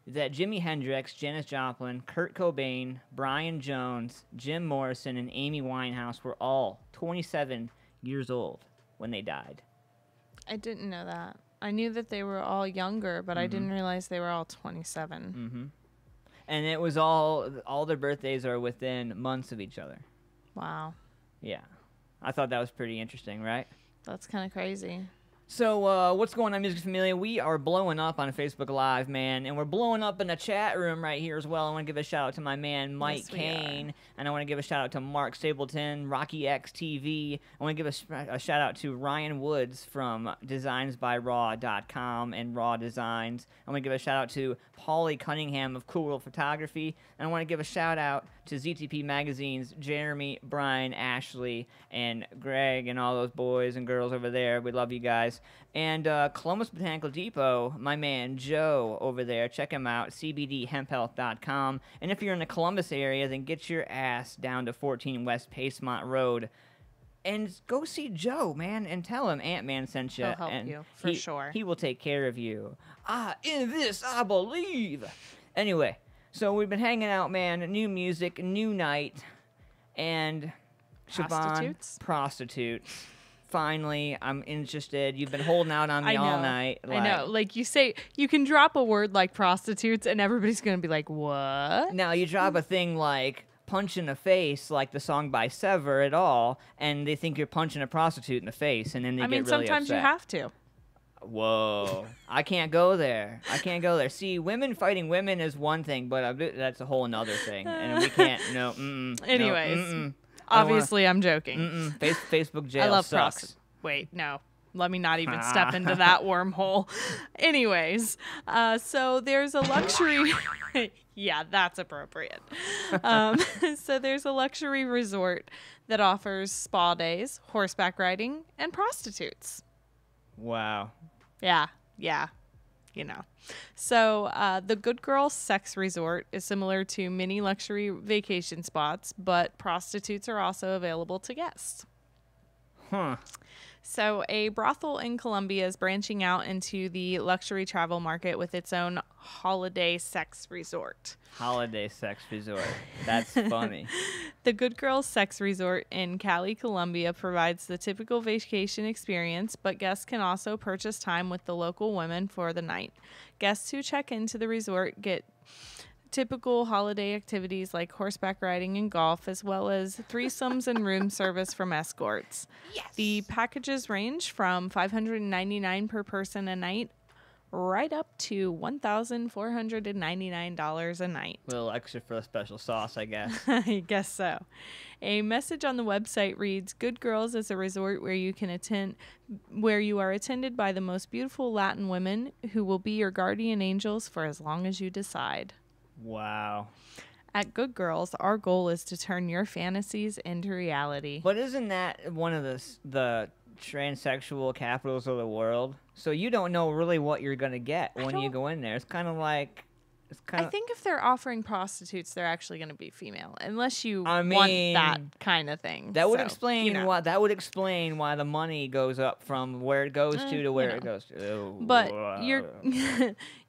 Speaker 4: that Jimi Hendrix, Janis Joplin, Kurt Cobain, Brian Jones, Jim Morrison, and Amy Winehouse were all 27 years old when they died?
Speaker 5: I didn't know that. I knew that they were all younger, but I didn't realize they were all 27.
Speaker 4: And it was all their birthdays are within months of each other.
Speaker 5: Wow.
Speaker 4: Yeah. I thought that was pretty interesting, right?
Speaker 5: That's kind of crazy.
Speaker 4: So, what's going on, Music Familia? We are blowing up on Facebook Live, man, and we're blowing up in the chat room right here as well. I want to give a shout-out to my man, Mike
Speaker 5: Yes, we
Speaker 4: Kane, and I want to give a shout-out to Mark Stapleton, Rocky X TV. I want to give a shout-out to Ryan Woods from designsbyraw.com and Raw Designs. I want to give a shout-out to Paulie Cunningham of Cool World Photography, and I want to give a shout-out to ZTP Magazine's Jeremy, Brian, Ashley, and Greg, and all those boys and girls over there. We love you guys. And Columbus Botanical Depot, my man Joe over there, check him out, cbdhemphealth.com. And if you're in the Columbus area, then get your ass down to 14 West Pacemont Road and go see Joe, man, and tell him Antman sent you.
Speaker 5: He'll help
Speaker 4: and
Speaker 5: you, for sure.
Speaker 4: He will take care of you. In this I believe. Anyway, so we've been hanging out, man. New music, new night, and Siobhan, prostitutes. Finally, I'm interested. You've been holding out on me all night.
Speaker 5: I know. Like you say, you can drop a word like prostitutes, and everybody's going to be like, what?
Speaker 4: Now, you drop a thing like punch in the face, like the song by Sever at all, and they think you're punching a prostitute in the face, and then they get really
Speaker 5: sometimes
Speaker 4: upset.
Speaker 5: you have to.
Speaker 4: Whoa. I can't go there. See, women fighting women is one thing, but that's a whole another thing. And we can't,
Speaker 5: Anyways. Obviously, I'm joking.
Speaker 4: Facebook jail
Speaker 5: I love
Speaker 4: sucks.
Speaker 5: Wait, no. Let me not even step into that wormhole. Anyways, so there's a luxury... yeah, that's appropriate. So there's a luxury resort that offers spa days, horseback riding, and prostitutes.
Speaker 4: Wow.
Speaker 5: Yeah. So the Good Girl Sex Resort is similar to many luxury vacation spots, but prostitutes are also available to guests.
Speaker 4: Huh.
Speaker 5: So a brothel in Colombia is branching out into the luxury travel market with its own holiday sex resort.
Speaker 4: Holiday sex resort. That's funny.
Speaker 5: The Good Girl Sex Resort in Cali, Colombia provides the typical vacation experience, but guests can also purchase time with the local women for the night. Guests who check into the resort get typical holiday activities like horseback riding and golf, as well as threesomes and room service from escorts. Yes. The packages range from $599 per person a night right up to $1,499 a night.
Speaker 4: A little extra for a special sauce, I guess.
Speaker 5: I guess so. A message on the website reads, "Good Girls is a resort where you are attended by the most beautiful Latin women who will be your guardian angels for as long as you decide."
Speaker 4: Wow.
Speaker 5: At Good Girls, our goal is to turn your fantasies into reality.
Speaker 4: But isn't that one of the transsexual capitals of the world? So you don't know really what you're going to get when you go in there. It's kind of like...
Speaker 5: I think if they're offering prostitutes, they're actually going to be female, unless you want that kind of thing.
Speaker 4: That would explain why. That would explain why the money goes up from where it goes to where it goes to. Oh,
Speaker 5: but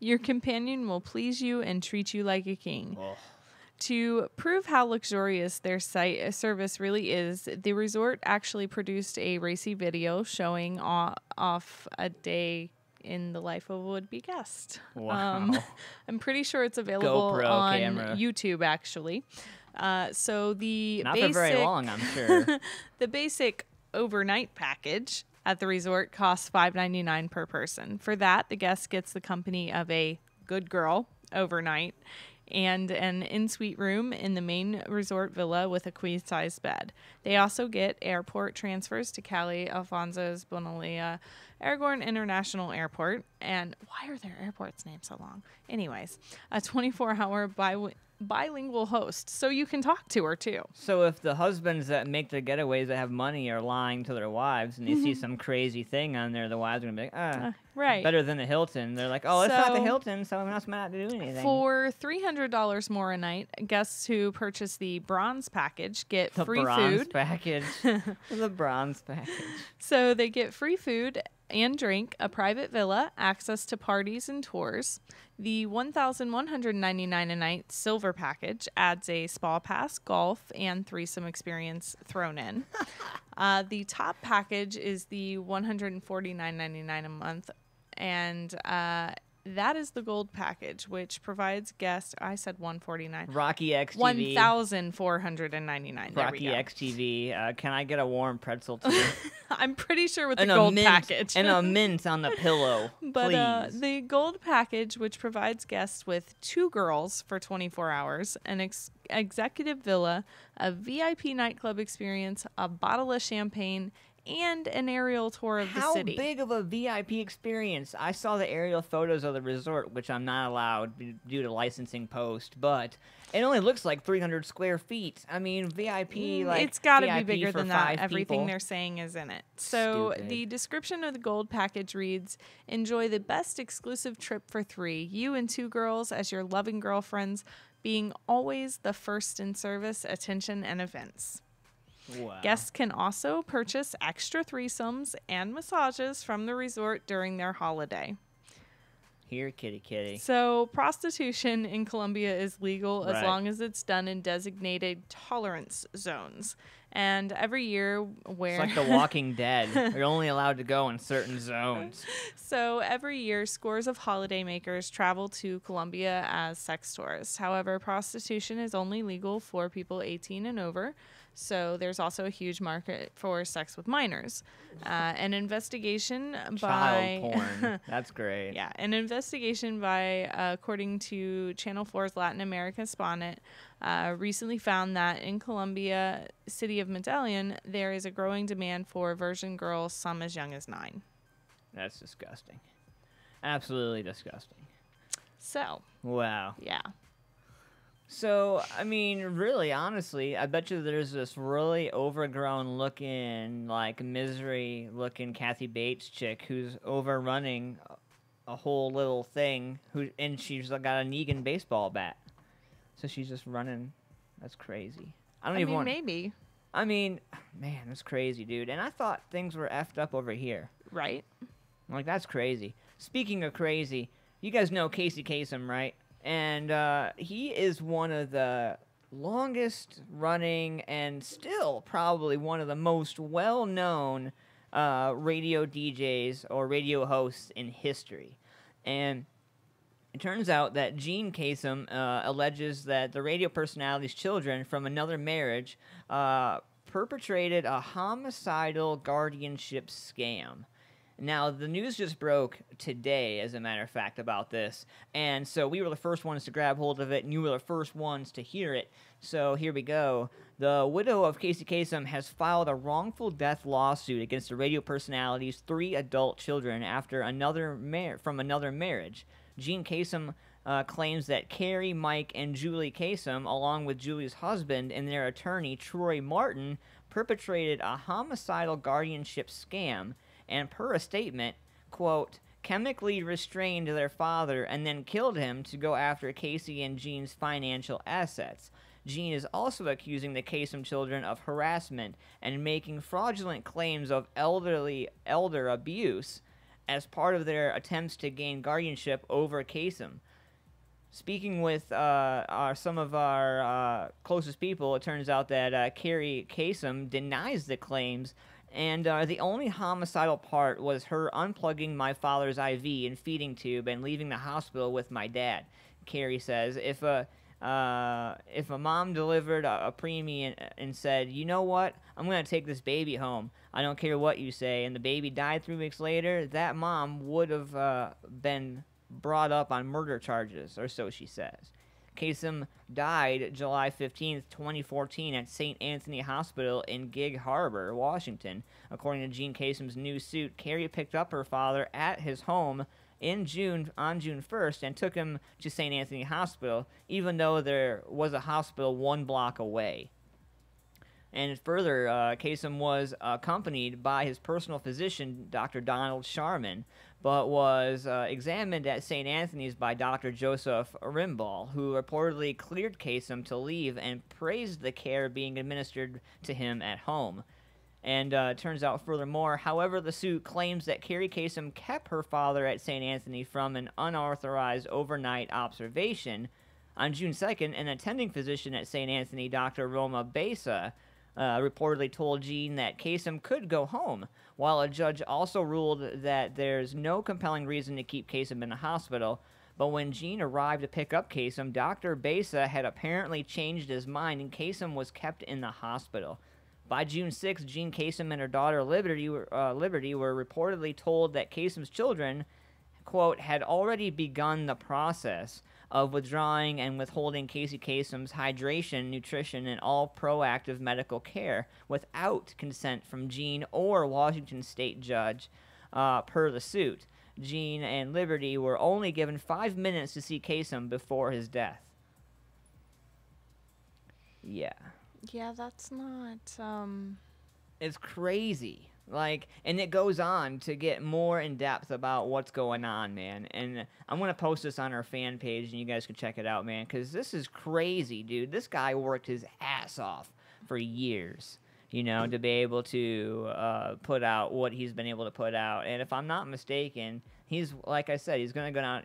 Speaker 5: your companion will please you and treat you like a king.
Speaker 4: Oh.
Speaker 5: To prove how luxurious their service really is, the resort actually produced a racy video showing off a day in the life of a would-be guest.
Speaker 4: Wow.
Speaker 5: I'm pretty sure it's available
Speaker 4: GoPro
Speaker 5: on
Speaker 4: camera.
Speaker 5: YouTube, actually. So the
Speaker 4: Not
Speaker 5: basic,
Speaker 4: for very long, I'm sure.
Speaker 5: the basic overnight package at the resort costs $5.99 per person. For that, the guest gets the company of a good girl overnight and an in-suite room in the main resort villa with a queen-sized bed. They also get airport transfers to Cali Alfonso's Bonilla Aragorn International Airport. And why are their airports named so long? Anyways, a 24-hour bilingual host, so you can talk to her too.
Speaker 4: So if the husbands that make the getaways that have money are lying to their wives and they see some crazy thing on there, the wives are going to be like,
Speaker 5: right.
Speaker 4: better than the Hilton. They're like, oh, it's not the
Speaker 5: So-
Speaker 4: Hilton, so I'm not to do anything.
Speaker 5: For $300 more a night, guests who purchase the bronze package get
Speaker 4: the
Speaker 5: free
Speaker 4: bronze
Speaker 5: food.
Speaker 4: package. The bronze package.
Speaker 5: So they get free food and drink, a private villa, access to parties and tours. The $1,199 a night silver package adds a spa pass, golf, and threesome experience thrown in. The top package is the $149.99 a month, and that is the gold package, which provides guests. I said $149.
Speaker 4: Rocky XTV.
Speaker 5: $1,499. There we
Speaker 4: Rocky
Speaker 5: go.
Speaker 4: XTV. Can I get a warm pretzel too?
Speaker 5: I'm pretty sure with the
Speaker 4: And
Speaker 5: gold
Speaker 4: a mint,
Speaker 5: package.
Speaker 4: and a mint on the pillow,
Speaker 5: But
Speaker 4: please.
Speaker 5: the gold package, which provides guests with 2 girls for 24 hours, an executive villa, a VIP nightclub experience, a bottle of champagne, and an aerial tour of the
Speaker 4: How
Speaker 5: city.
Speaker 4: big of a VIP experience? I saw the aerial photos of the resort, which I'm not allowed due to licensing post, but it only looks like 300 square feet. I mean, VIP, like
Speaker 5: It's got to be
Speaker 4: VIP
Speaker 5: bigger
Speaker 4: for
Speaker 5: than that.
Speaker 4: 5
Speaker 5: Everything
Speaker 4: people.
Speaker 5: they're saying is in it. So
Speaker 4: Stupid.
Speaker 5: the description of the gold package reads, enjoy the best exclusive trip for 3. You and 2 girls as your loving girlfriends, being always the first in service, attention, and events.
Speaker 4: Wow.
Speaker 5: Guests can also purchase extra threesomes and massages from the resort during their holiday.
Speaker 4: Here, kitty kitty.
Speaker 5: So prostitution in Colombia is legal as
Speaker 4: Right.
Speaker 5: long as it's done in designated tolerance zones. And every year where
Speaker 4: It's like The Walking Dead. You're only allowed to go in certain zones.
Speaker 5: So every year, scores of holidaymakers travel to Colombia as sex tourists. However, prostitution is only legal for people 18 and over. So there's also a huge market for sex with minors. An investigation by
Speaker 4: Child porn. That's great.
Speaker 5: yeah, an investigation by according to Channel 4's Latin America Spotnet recently found that in Colombia, city of Medellin, there is a growing demand for virgin girls, some as young as 9.
Speaker 4: That's disgusting. Absolutely disgusting.
Speaker 5: So,
Speaker 4: Wow.
Speaker 5: yeah.
Speaker 4: So, I mean, really, honestly, I bet you there's this really overgrown looking, like, misery looking Kathy Bates chick who's overrunning a whole little thing, and she's got a Negan baseball bat. So she's just running. That's crazy. I
Speaker 5: I mean, maybe,
Speaker 4: I mean, man, that's crazy, dude. And I thought things were effed up over here.
Speaker 5: right?
Speaker 4: Like, that's crazy. Speaking of crazy, you guys know Casey Kasem, right? And he is one of the longest running and still probably one of the most well-known radio DJs or radio hosts in history. And it turns out that Gene Kasem alleges that the radio personality's children from another marriage perpetrated a homicidal guardianship scam. Now, the news just broke today, as a matter of fact, about this. And so we were the first ones to grab hold of it, and you were the first ones to hear it. So here we go. The widow of Casey Kasem has filed a wrongful death lawsuit against the radio personality's 3 adult children after from another marriage. Gene Kasem claims that Carrie, Mike, and Julie Kasem, along with Julie's husband and their attorney, Troy Martin, perpetrated a homicidal guardianship scam and, per a statement, quote, chemically restrained their father and then killed him to go after Casey and Gene's financial assets. Gene is also accusing the Kasem children of harassment and making fraudulent claims of elder abuse as part of their attempts to gain guardianship over Kasem. Speaking with some of our closest people, it turns out that Carrie Kasem denies the claims, and the only homicidal part was her unplugging my father's IV and feeding tube and leaving the hospital with my dad. Carrie says, if a mom delivered a preemie and said, you know what, I'm going to take this baby home, I don't care what you say, and the baby died 3 weeks later, that mom would have been brought up on murder charges, or so she says. Kasem died July 15th, 2014 at St. Anthony Hospital in Gig Harbor, Washington. According to Jean Kasem's new suit, Carrie picked up her father at his home on June 1st and took him to St. Anthony Hospital, even though there was a hospital 1 block away. And further, Kasem was accompanied by his personal physician, Dr. Donald Sharman, but was examined at St. Anthony's by Dr. Joseph Rimbal, who reportedly cleared Kasem to leave and praised the care being administered to him at home. And turns out, furthermore, however, the suit claims that Carrie Kasem kept her father at St. Anthony from an unauthorized overnight observation. On June 2nd, an attending physician at St. Anthony, Dr. Roma Besa, reportedly told Jean that Kasem could go home, while a judge also ruled that there's no compelling reason to keep Kasem in the hospital. But when Jean arrived to pick up Kasem, Dr. Besa had apparently changed his mind, and Kasem was kept in the hospital. By June 6th, Jean Kasem and her daughter Liberty were reportedly told that Kasem's children, quote, had already begun the process of withdrawing and withholding Casey Kasem's hydration, nutrition, and all proactive medical care without consent from Jean or Washington State judge, per the suit. Jean and Liberty were only given 5 minutes to see Kasem before his death. Yeah.
Speaker 5: Yeah, that's not,
Speaker 4: It's crazy. Like, and it goes on to get more in depth about what's going on, man. And I'm going to post this on our fan page, and you guys can check it out, man, because this is crazy, dude. This guy worked his ass off for years, you know, to be able to put out what he's been able to put out. And if I'm not mistaken, he's, like I said, he's going to go down.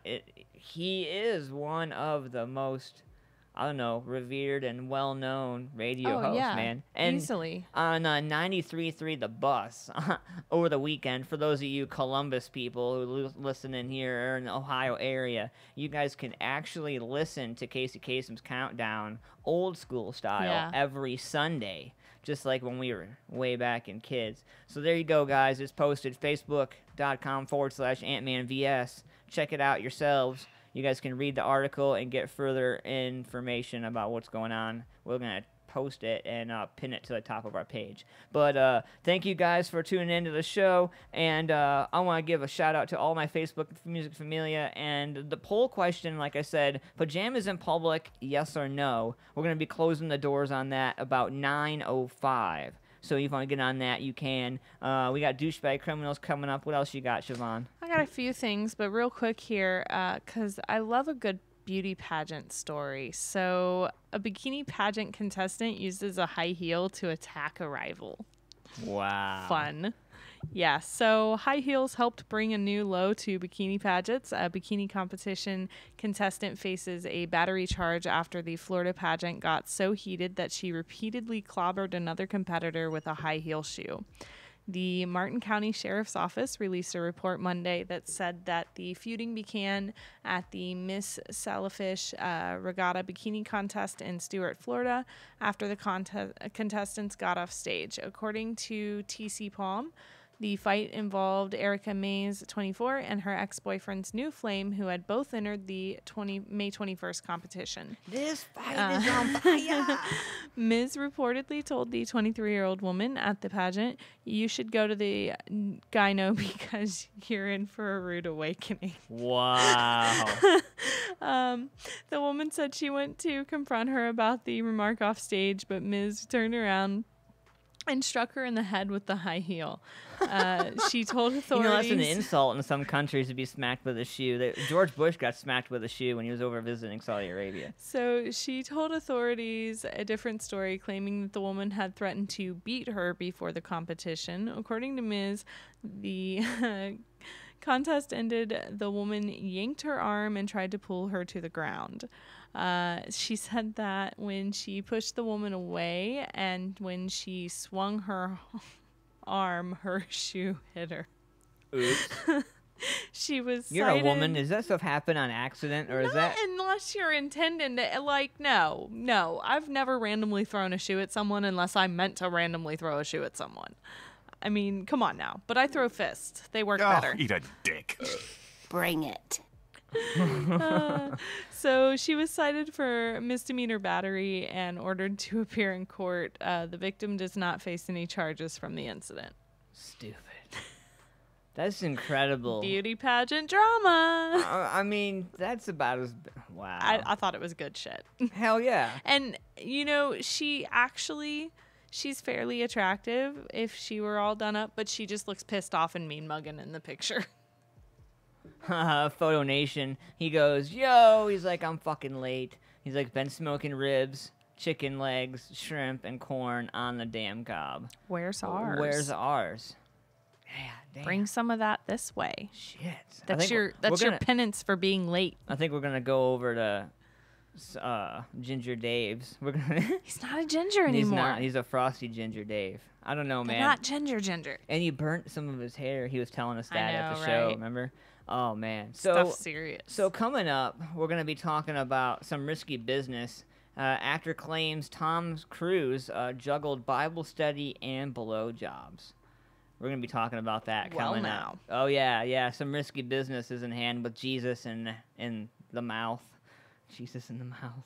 Speaker 4: He is one of the most, I don't know, revered and well-known radio hosts, man. And
Speaker 5: easily.
Speaker 4: On 93.3 The Bus over the weekend, for those of you Columbus people who listen in here or in the Ohio area, you guys can actually listen to Casey Kasem's Countdown old school style every Sunday, just like when we were way back in kids. So there you go, guys. It's posted facebook.com/AntmanVS. Check it out yourselves. You guys can read the article and get further information about what's going on. We're going to post it and pin it to the top of our page. But thank you guys for tuning into the show. And I want to give a shout out to all my Facebook Music Familia. And the poll question, like I said, pajamas in public, yes or no? We're going to be closing the doors on that about 9:05. So if you want to get on that, you can. We got Douchebag Criminals coming up. What else you got, Siobhan?
Speaker 5: I got a few things, but real quick here, because I love a good beauty pageant story. So a bikini pageant contestant uses a high heel to attack a rival.
Speaker 4: Wow.
Speaker 5: Fun. Yeah, so high heels helped bring a new low to bikini pageants. A bikini competition contestant faces a battery charge after the Florida pageant got so heated that she repeatedly clobbered another competitor with a high heel shoe. The Martin County Sheriff's Office released a report Monday that said that the feuding began at the Miss Sailfish Regatta Bikini Contest in Stuart, Florida, after the contestants got off stage. According to TC Palm, the fight involved Erica Mays, 24, and her ex-boyfriend's new flame, who had both entered the May 21st competition.
Speaker 4: This fight is on fire!
Speaker 5: Ms. reportedly told the 23-year-old woman at the pageant, "You should go to the gyno because you're in for a rude awakening."
Speaker 4: Wow.
Speaker 5: The woman said she went to confront her about the remark off stage, but Ms. turned around and struck her in the head with the high heel. She told authorities...
Speaker 4: You know, that's an insult in some countries to be smacked with a shoe. George Bush got smacked with a shoe when he was over visiting Saudi Arabia.
Speaker 5: So she told authorities a different story, claiming that the woman had threatened to beat her before the competition. According to Ms., the contest ended. The woman yanked her arm and tried to pull her to the ground. She said that when she pushed the woman away and when she swung her arm, her shoe hit her.
Speaker 4: Oops.
Speaker 5: She was
Speaker 4: You're
Speaker 5: cited,
Speaker 4: a woman. Does that stuff happen on accident, or is that...
Speaker 5: unless you're intending to, like, no. I've never randomly thrown a shoe at someone unless I meant to randomly throw a shoe at someone. I mean, come on now. But I throw fists. They work
Speaker 8: Oh,
Speaker 5: better.
Speaker 8: eat a dick.
Speaker 9: Bring it.
Speaker 5: So she was cited for misdemeanor battery and ordered to appear in court. The victim does not face any charges from the incident.
Speaker 4: Stupid. That's incredible.
Speaker 5: Beauty pageant drama.
Speaker 4: I mean, that's about as... Wow.
Speaker 5: I thought it was good shit.
Speaker 4: Hell yeah.
Speaker 5: And, you know, she's fairly attractive if she were all done up, but she just looks pissed off and mean mugging in the picture.
Speaker 4: Photo Nation. He goes, yo, he's like, I'm fucking late. He's like, been smoking ribs, chicken legs, shrimp, and corn on the damn cob.
Speaker 5: Where's ours?
Speaker 4: Where's ours? Yeah, damn.
Speaker 5: Bring some of that this way.
Speaker 4: Shit.
Speaker 5: That's your penance for being late.
Speaker 4: I think we're gonna go over to Ginger Dave's. We're gonna.
Speaker 5: He's not a ginger anymore.
Speaker 4: He's not. He's a frosty Ginger Dave. I don't know,
Speaker 5: They're
Speaker 4: man.
Speaker 5: not ginger.
Speaker 4: And he burnt some of his hair. He was telling us that at
Speaker 5: know,
Speaker 4: the show.
Speaker 5: right?
Speaker 4: Remember? Oh man.
Speaker 5: Stuff's serious.
Speaker 4: So coming up, we're gonna be talking about some risky business. Actor claims Tom Cruise juggled Bible study and blowjobs. We're going to be talking about that coming up. Oh, yeah. Some risky business is in hand with Jesus in the mouth. Jesus in the mouth.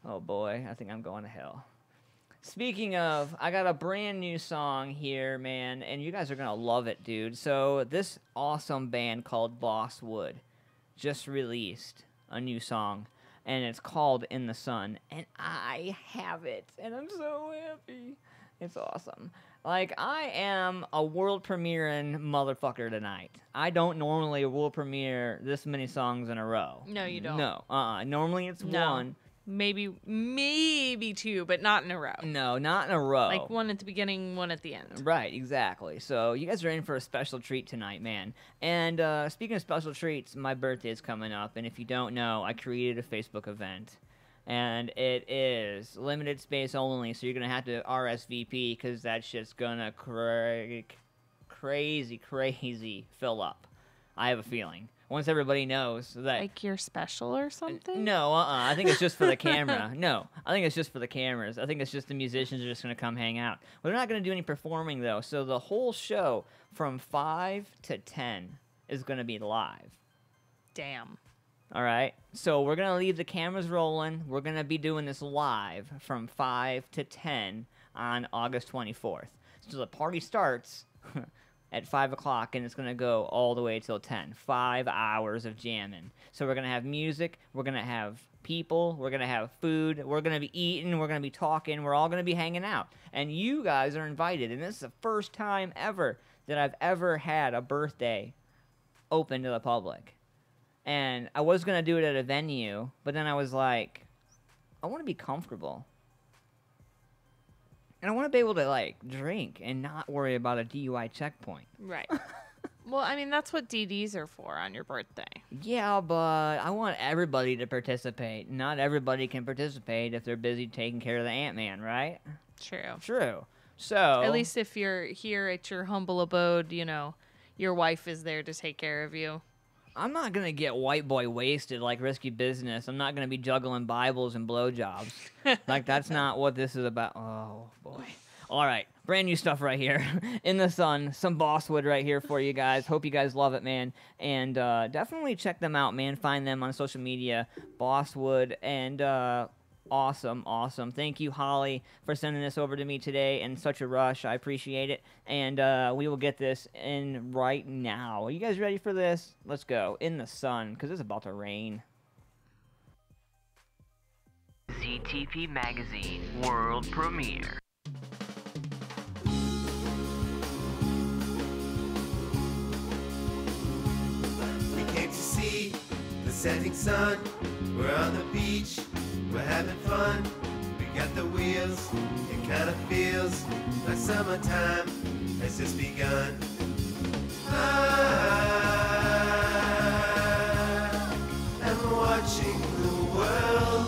Speaker 4: Oh, boy. I think I'm going to hell. Speaking of, I got a brand new song here, man, and you guys are going to love it, dude. So this awesome band called Boss Wood just released a new song, and it's called In the Sun, and I have it, and I'm so happy. It's awesome. Like, I am a world premiering motherfucker tonight. I don't normally world premiere this many songs in a row.
Speaker 5: No, you don't.
Speaker 4: No. Normally it's one.
Speaker 5: Maybe two, but not in a row.
Speaker 4: No, not in a row.
Speaker 5: Like one at the beginning, one at the end.
Speaker 4: Right, exactly. So you guys are in for a special treat tonight, man. And speaking of special treats, my birthday is coming up. And if you don't know, I created a Facebook event. And it is limited space only, so you're going to have to RSVP because that shit's going to crazy fill up. I have a feeling. Once everybody knows that...
Speaker 5: Like you're special or something?
Speaker 4: No, I think it's just for the camera. No, I think it's just for the cameras. I think it's just the musicians are just going to come hang out. We're not going to do any performing, though. So the whole show from 5 to 10 is going to be live.
Speaker 5: Damn.
Speaker 4: All right, so we're going to leave the cameras rolling. We're going to be doing this live from 5 to 10 on August 24th. So the party starts at 5 o'clock, and it's going to go all the way till 10. 5 hours of jamming. So we're going to have music. We're going to have people. We're going to have food. We're going to be eating. We're going to be talking. We're all going to be hanging out. And you guys are invited, and this is the first time ever that I've ever had a birthday open to the public. And I was going to do it at a venue, but then I was like, I want to be comfortable. And I want to be able to, like, drink and not worry about a DUI checkpoint.
Speaker 5: Right. Well, I mean, that's what DDs are for on your birthday.
Speaker 4: Yeah, but I want everybody to participate. Not everybody can participate if they're busy taking care of the Antman, right? True. So...
Speaker 5: At least if you're here at your humble abode, you know, your wife is there to take care of you.
Speaker 4: I'm not going to get white boy wasted like risky business. I'm not going to be juggling Bibles and blowjobs. Like, that's not what this is about. Oh, boy. All right. Brand new stuff right here. In the Sun. Some Bosswood right here for you guys. Hope you guys love it, man. And definitely check them out, man. Find them on social media. Bosswood. And awesome. Thank you, Holly, for sending this over to me today in such a rush. I appreciate it. And we will get this in right now. Are you guys ready for this? Let's go. In the Sun, because it's about to rain.
Speaker 1: ZTP Magazine World Premiere.
Speaker 10: We came to see the setting sun. We're on the beach, we're having fun. We got the wheels, it kind of feels like summertime has just begun. I'm watching the world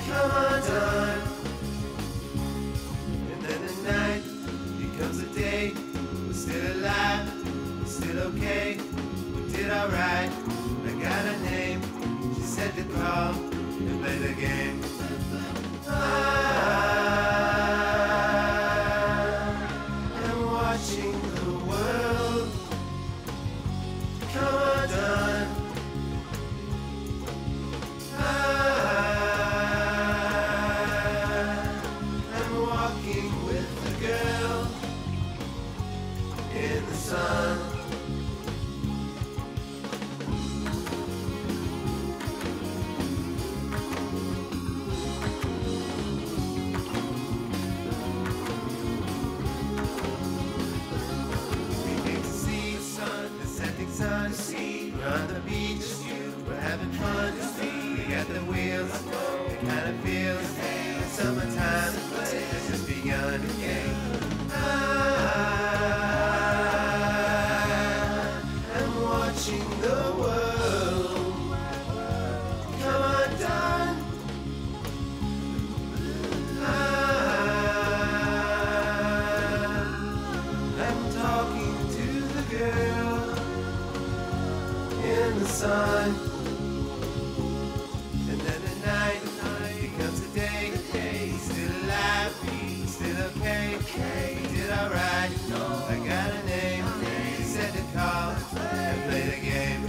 Speaker 10: come undone. And then the night becomes a day. We're still alive, we're still okay. We did alright, I got a name. She said to call and play the game. watching the world come undone. I'm walking with the girl in the sun. We came to see the sun, the setting sun. We're on the beach, we're having fun. We got the wheels, it kind of feels like summertime has just begun. I'm watching the world come undone. I'm talking to the girl in the sun. And then the night becomes a day. He's still alive, he's still okay. He did alright. I got a name. He said to call and play the game.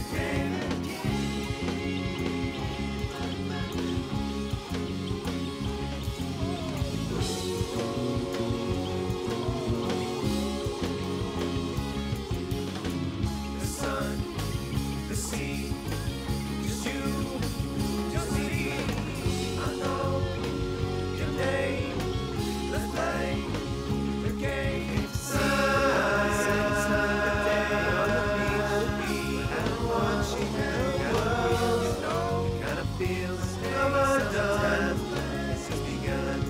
Speaker 10: The sun, the sea, just you, just me. I know your name. Let's play the game. I'm watching the world. Kind of feels come undone. It's just begun.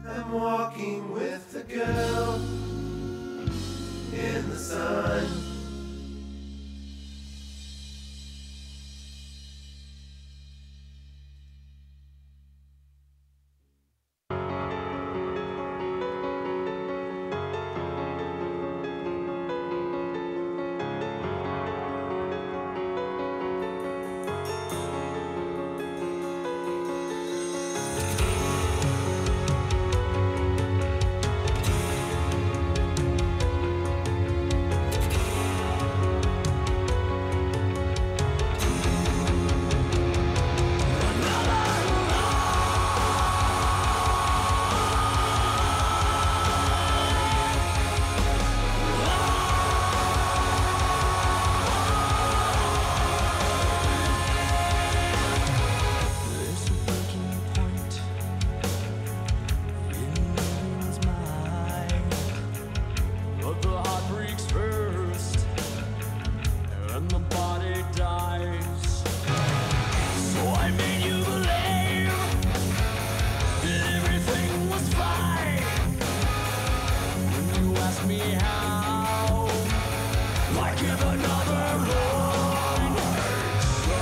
Speaker 10: I'm walking with the girl in the sun.
Speaker 7: There's a breaking point in one's mind, but the heart breaks first, and the body dies. So I made you believe that everything was fine. When you asked me how, I give another line. So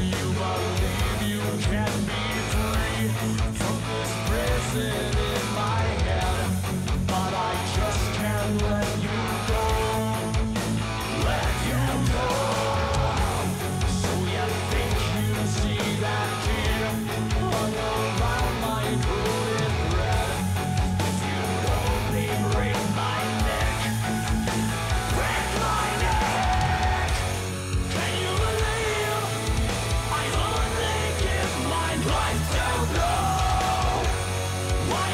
Speaker 7: you believe you can be free from this prison in my head, but I just can't let you go. Let you go. So you think you see that kid hung around my hooded thread? If you only break my neck, break my neck. Can you believe I only give my life to go? Why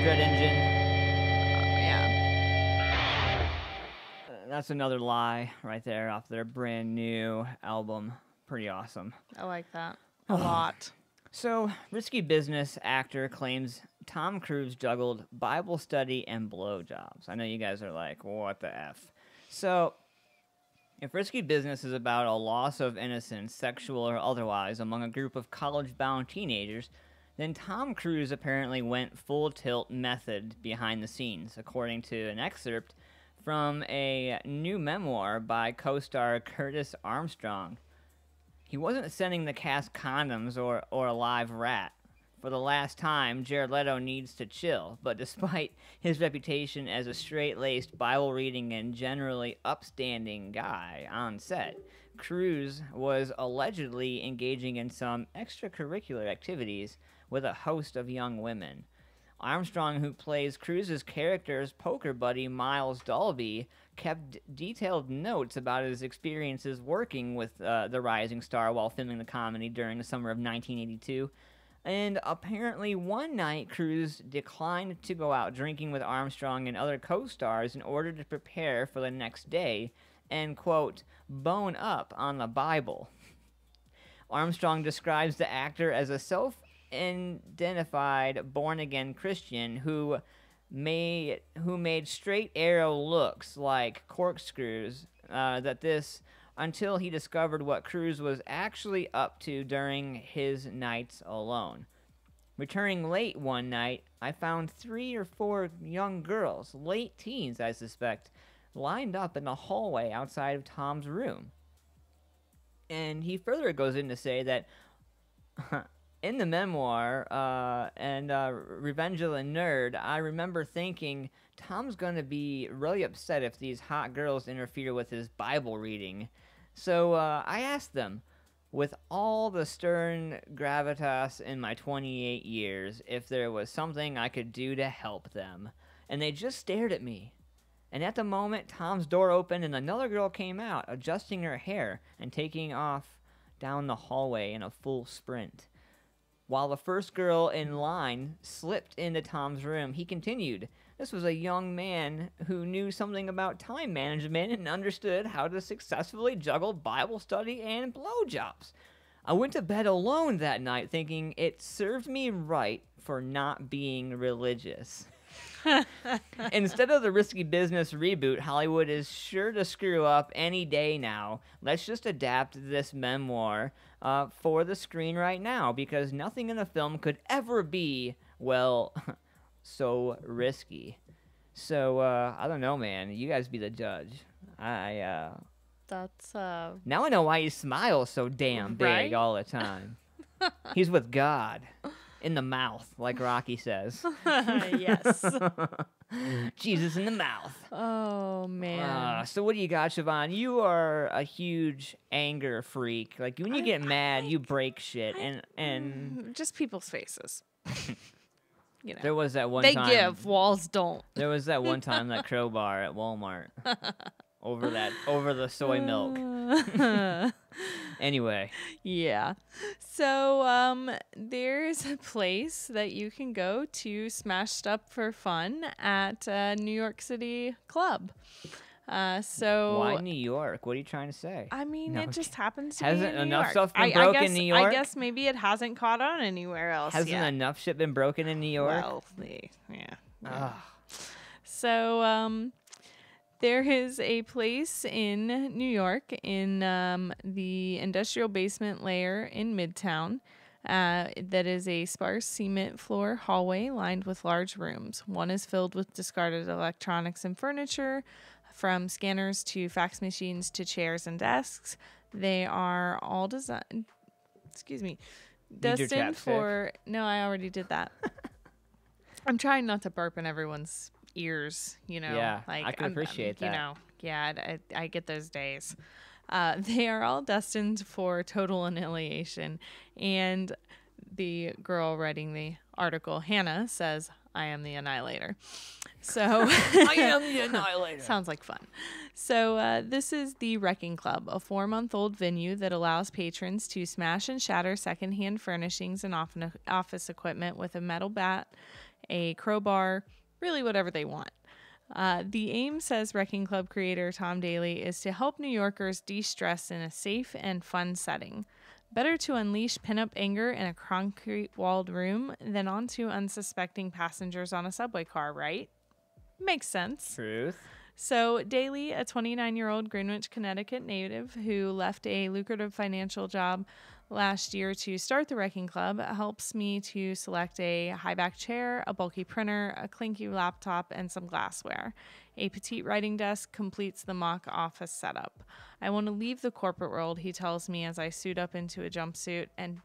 Speaker 4: Jet Engine.
Speaker 5: Yeah.
Speaker 4: That's another lie right there off their brand new album. Pretty awesome.
Speaker 5: I like that a lot.
Speaker 4: So, Risky Business actor claims Tom Cruise juggled Bible study and blowjobs. I know you guys are like, what the F? So, if Risky Business is about a loss of innocence, sexual or otherwise, among a group of college-bound teenagers, then Tom Cruise apparently went full tilt method behind the scenes, according to an excerpt from a new memoir by co-star Curtis Armstrong. He wasn't sending the cast condoms or a live rat. For the last time, Jared Leto needs to chill, but despite his reputation as a straight-laced, Bible-reading, and generally upstanding guy on set, Cruise was allegedly engaging in some extracurricular activities with a host of young women. Armstrong, who plays Cruise's character's poker buddy Miles Dolby, kept detailed notes about his experiences working with the rising star while filming the comedy during the summer of 1982. And apparently one night, Cruise declined to go out drinking with Armstrong and other co-stars in order to prepare for the next day and, quote, bone up on the Bible. Armstrong describes the actor as a self-identified born-again Christian who made straight arrow looks like corkscrews until he discovered what Cruise was actually up to during his nights alone. Returning late one night, I found 3 or 4 young girls, late teens I suspect, lined up in the hallway outside of Tom's room. And he further goes in to say that in the memoir Revenge of the Nerd, I remember thinking Tom's going to be really upset if these hot girls interfere with his Bible reading. So I asked them, with all the stern gravitas in my 28 years, if there was something I could do to help them. And they just stared at me. And at the moment, Tom's door opened and another girl came out, adjusting her hair and taking off down the hallway in a full sprint. While the first girl in line slipped into Tom's room, he continued, this was a young man who knew something about time management and understood how to successfully juggle Bible study and blowjobs. I went to bed alone that night thinking it served me right for not being religious. Instead of the Risky Business reboot Hollywood is sure to screw up any day now, let's just adapt this memoir for the screen right now, because nothing in the film could ever be, well, so risky. So, I don't know, man. You guys be the judge.
Speaker 5: That's
Speaker 4: Now I know why he smiles so damn big
Speaker 5: Right?
Speaker 4: all the time. He's with God. In the mouth, like Rocky says.
Speaker 5: yes.
Speaker 4: Jesus in the mouth.
Speaker 5: Oh man.
Speaker 4: So what do you got, Siobhan? You are a huge anger freak. Like when you get mad, you break shit, and
Speaker 5: Just people's faces. You know.
Speaker 4: there was that one
Speaker 5: They
Speaker 4: time.
Speaker 5: give, walls don't.
Speaker 4: There was that one time that crowbar at Walmart over the soy milk. Anyway.
Speaker 5: Yeah. So there's a place that you can go to smashed up for fun at New York City Club. So
Speaker 4: Why New York? What are you trying to say?
Speaker 5: I mean,
Speaker 4: No,
Speaker 5: it just happens to
Speaker 4: hasn't
Speaker 5: be in New
Speaker 4: enough
Speaker 5: York.
Speaker 4: stuff been
Speaker 5: I
Speaker 4: broke in
Speaker 5: guess,
Speaker 4: New York?
Speaker 5: I guess maybe it hasn't caught on anywhere else
Speaker 4: Hasn't
Speaker 5: yet.
Speaker 4: enough shit been broken in New York?
Speaker 5: Well, yeah.
Speaker 4: Ugh.
Speaker 5: So there is a place in New York in the industrial basement layer in Midtown that is a sparse cement floor hallway lined with large rooms. One is filled with discarded electronics and furniture, from scanners to fax machines to chairs and desks. They are all designed. Excuse me.
Speaker 4: Need your
Speaker 5: Destined
Speaker 4: chapstick?
Speaker 5: for. No, I already did that. I'm trying not to burp in everyone's ears, you know.
Speaker 4: Yeah,
Speaker 5: like
Speaker 4: I can appreciate
Speaker 5: You
Speaker 4: that.
Speaker 5: know, yeah, I get those days. They are all destined for total annihilation. And the girl writing the article, Hannah, says, I am the annihilator. So
Speaker 4: I am the annihilator.
Speaker 5: sounds like fun. So this is the Wrecking Club, a 4-month-old venue that allows patrons to smash and shatter secondhand furnishings and office equipment with a metal bat a crowbar, really whatever they want. The aim, says Wrecking Club creator Tom Daly, is to help New Yorkers de-stress in a safe and fun setting. Better to unleash pin-up anger in a concrete-walled room than onto unsuspecting passengers on a subway car, right? Makes sense.
Speaker 4: Truth.
Speaker 5: So Daly, a 29-year-old Greenwich, Connecticut native who left a lucrative financial job last year to start the Wrecking Club, helps me to select a high-back chair, a bulky printer, a clinky laptop, and some glassware. A petite writing desk completes the mock office setup. I want to leave the corporate world, he tells me as I suit up into a jumpsuit and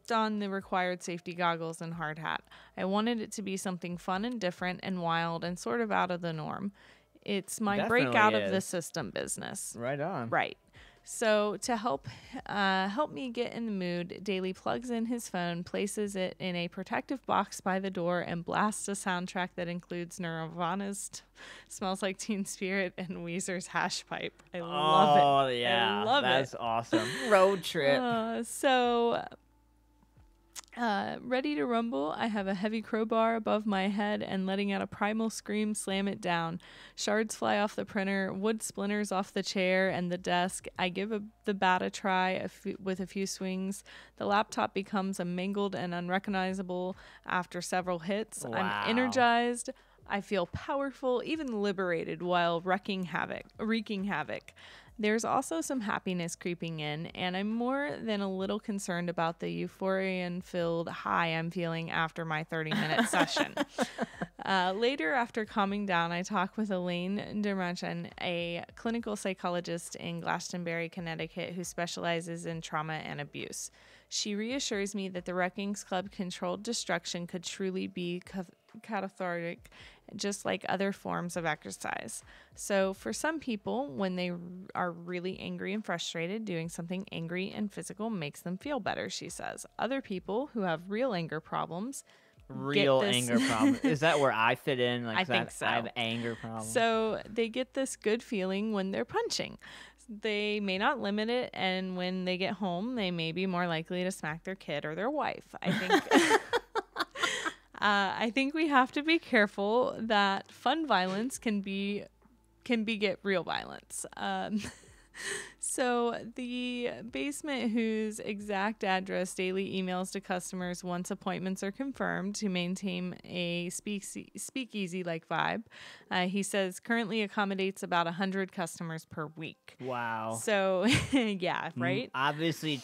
Speaker 5: don the required safety goggles and hard hat. I wanted it to be something fun and different and wild and sort of out of the norm. It's my
Speaker 4: Definitely
Speaker 5: break out of
Speaker 4: is.
Speaker 5: the system business.
Speaker 4: Right on.
Speaker 5: Right. So to help me get in the mood, Daly plugs in his phone, places it in a protective box by the door, and blasts a soundtrack that includes Nirvana's "Smells Like Teen Spirit" and Weezer's "Hash Pipe." I love it.
Speaker 4: Oh, yeah.
Speaker 5: I love
Speaker 4: That's
Speaker 5: it.
Speaker 4: awesome. Road trip.
Speaker 5: Ready to rumble, I have a heavy crowbar above my head and letting out a primal scream, slam it down. Shards fly off the printer, wood splinters off the chair and the desk. I give the bat a try with a few swings. The laptop becomes a mangled and unrecognizable after several hits.
Speaker 4: Wow.
Speaker 5: I'm energized. I feel powerful, even liberated while wreaking havoc. There's also some happiness creeping in, and I'm more than a little concerned about the euphoria-filled high I'm feeling after my 30-minute session. Later, after calming down, I talk with Elaine Dermachan, a clinical psychologist in Glastonbury, Connecticut, who specializes in trauma and abuse. She reassures me that the Wreckings Club controlled destruction could truly be cathartic, just like other forms of exercise. So for some people, when they are really angry and frustrated, doing something angry and physical makes them feel better, she says. Other people who have real anger problems
Speaker 4: Anger problem. Is that where I fit in? Like,
Speaker 5: I think so.
Speaker 4: I have anger problems.
Speaker 5: So they get this good feeling when they're punching. They may not limit it, and when they get home, they may be more likely to smack their kid or their wife. I think I think we have to be careful that fun violence can beget real violence. So the basement, whose exact address Daily emails to customers once appointments are confirmed to maintain a speakeasy-like vibe, he says currently accommodates about 100 customers per week.
Speaker 4: Wow.
Speaker 5: So, yeah, right?
Speaker 4: Obviously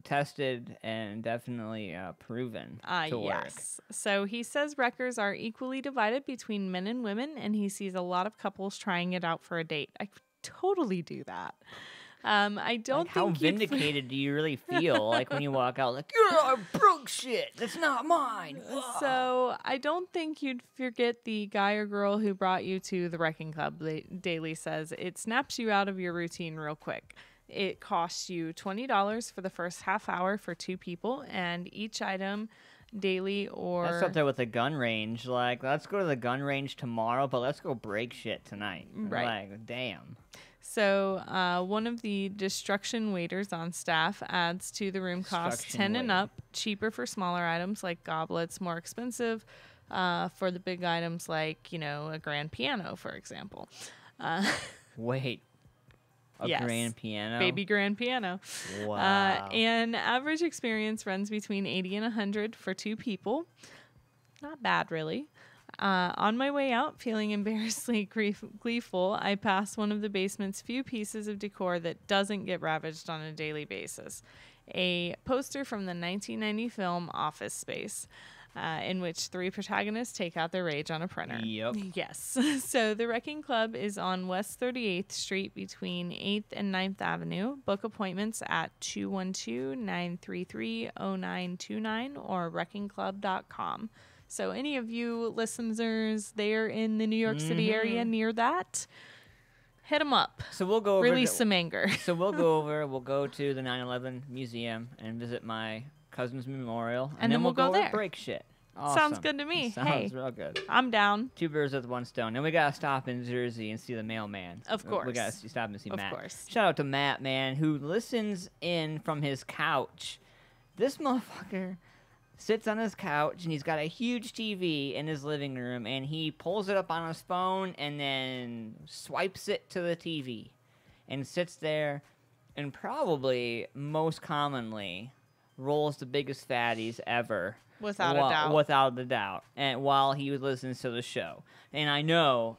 Speaker 4: tested and definitely proven to work.
Speaker 5: Yes. So he says wreckers are equally divided between men and women, and he sees a lot of couples trying it out for a date. I totally do that. I don't
Speaker 4: Like, how
Speaker 5: think
Speaker 4: vindicated do you really feel like when you walk out like, yeah, I broke shit, that's not mine?
Speaker 5: So I don't think you'd forget the guy or girl who brought you to the Wrecking Club. Daly says it snaps you out of your routine real quick. It costs you $20 for the first half hour for 2 people, and each item daily or
Speaker 4: That's up there with the gun range. Like, let's go to the gun range tomorrow, but let's go break shit tonight.
Speaker 5: Right.
Speaker 4: Like, damn.
Speaker 5: So one of the destruction waiters on staff adds to the room costs
Speaker 4: Destruction
Speaker 5: 10 and
Speaker 4: waiter.
Speaker 5: up, cheaper for smaller items like goblets, more expensive for the big items like, a grand piano, for example.
Speaker 4: Wait. A
Speaker 5: Yes.
Speaker 4: grand piano?
Speaker 5: Baby grand piano.
Speaker 4: Wow.
Speaker 5: An average experience runs between 80 and 100 for 2 people. Not bad, really. On my way out, feeling embarrassedly gleeful, I pass one of the basement's few pieces of decor that doesn't get ravaged on a daily basis. A poster from the 1990 film Office Space, in which 3 protagonists take out their rage on a printer.
Speaker 4: Yep.
Speaker 5: Yes. So the Wrecking Club is on West 38th Street between 8th and 9th Avenue. Book appointments at 212-933-0929 or wreckingclub.com. So any of you listeners there in the New York City area near that, hit them up.
Speaker 4: So we'll go over
Speaker 5: Release some anger.
Speaker 4: So we'll go to the 9/11 museum and visit my cousin's memorial,
Speaker 5: And then we'll go
Speaker 4: over
Speaker 5: there.
Speaker 4: break shit.
Speaker 5: Sounds
Speaker 4: Awesome.
Speaker 5: good to me.
Speaker 4: Sounds
Speaker 5: Hey.
Speaker 4: real good.
Speaker 5: I'm down.
Speaker 4: 2 birds with 1 stone. And we gotta stop in Jersey and see the mailman.
Speaker 5: Of
Speaker 4: We
Speaker 5: course.
Speaker 4: gotta stop and see
Speaker 5: Of
Speaker 4: Matt.
Speaker 5: course.
Speaker 4: Shout out to Matt, man, who listens in from his couch. This motherfucker sits on his couch, and he's got a huge TV in his living room, and he pulls it up on his phone and then swipes it to the TV and sits there and probably most commonly rolls the biggest fatties ever.
Speaker 5: Without a doubt.
Speaker 4: Without a doubt. And while he was listening to the show. And I know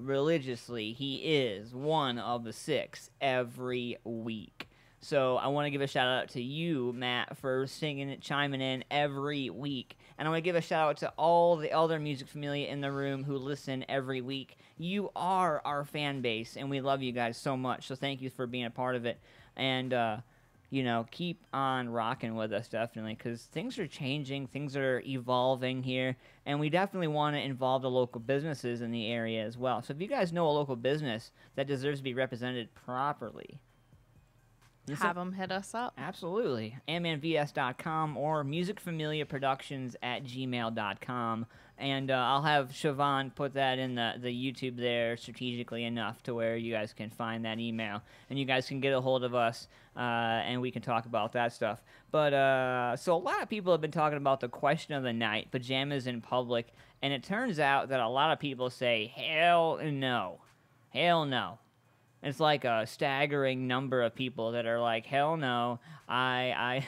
Speaker 4: religiously he is one of the 6 every week. So I want to give a shout out to you, Matt, for singing it, chiming in every week. And I want to give a shout out to all the other music familia in the room who listen every week. You are our fan base, and we love you guys so much. So thank you for being a part of it. And, you know, keep on rocking with us, definitely, because things are changing, things are evolving here, and we definitely want to involve the local businesses in the area as well. So if you guys know a local business that deserves to be represented properly,
Speaker 5: have them hit us up.
Speaker 4: Absolutely. AntmanVS.com or musicfamiliaproductions@gmail.com. And I'll have Siobhan put that in the YouTube there strategically enough to where you guys can find that email. And you guys can get a hold of us, and we can talk about that stuff. But, so a lot of people have been talking about the question of the night, pajamas in public. And it turns out that a lot of people say, hell no. Hell no. It's like a staggering number of people that are like, hell no, Rocky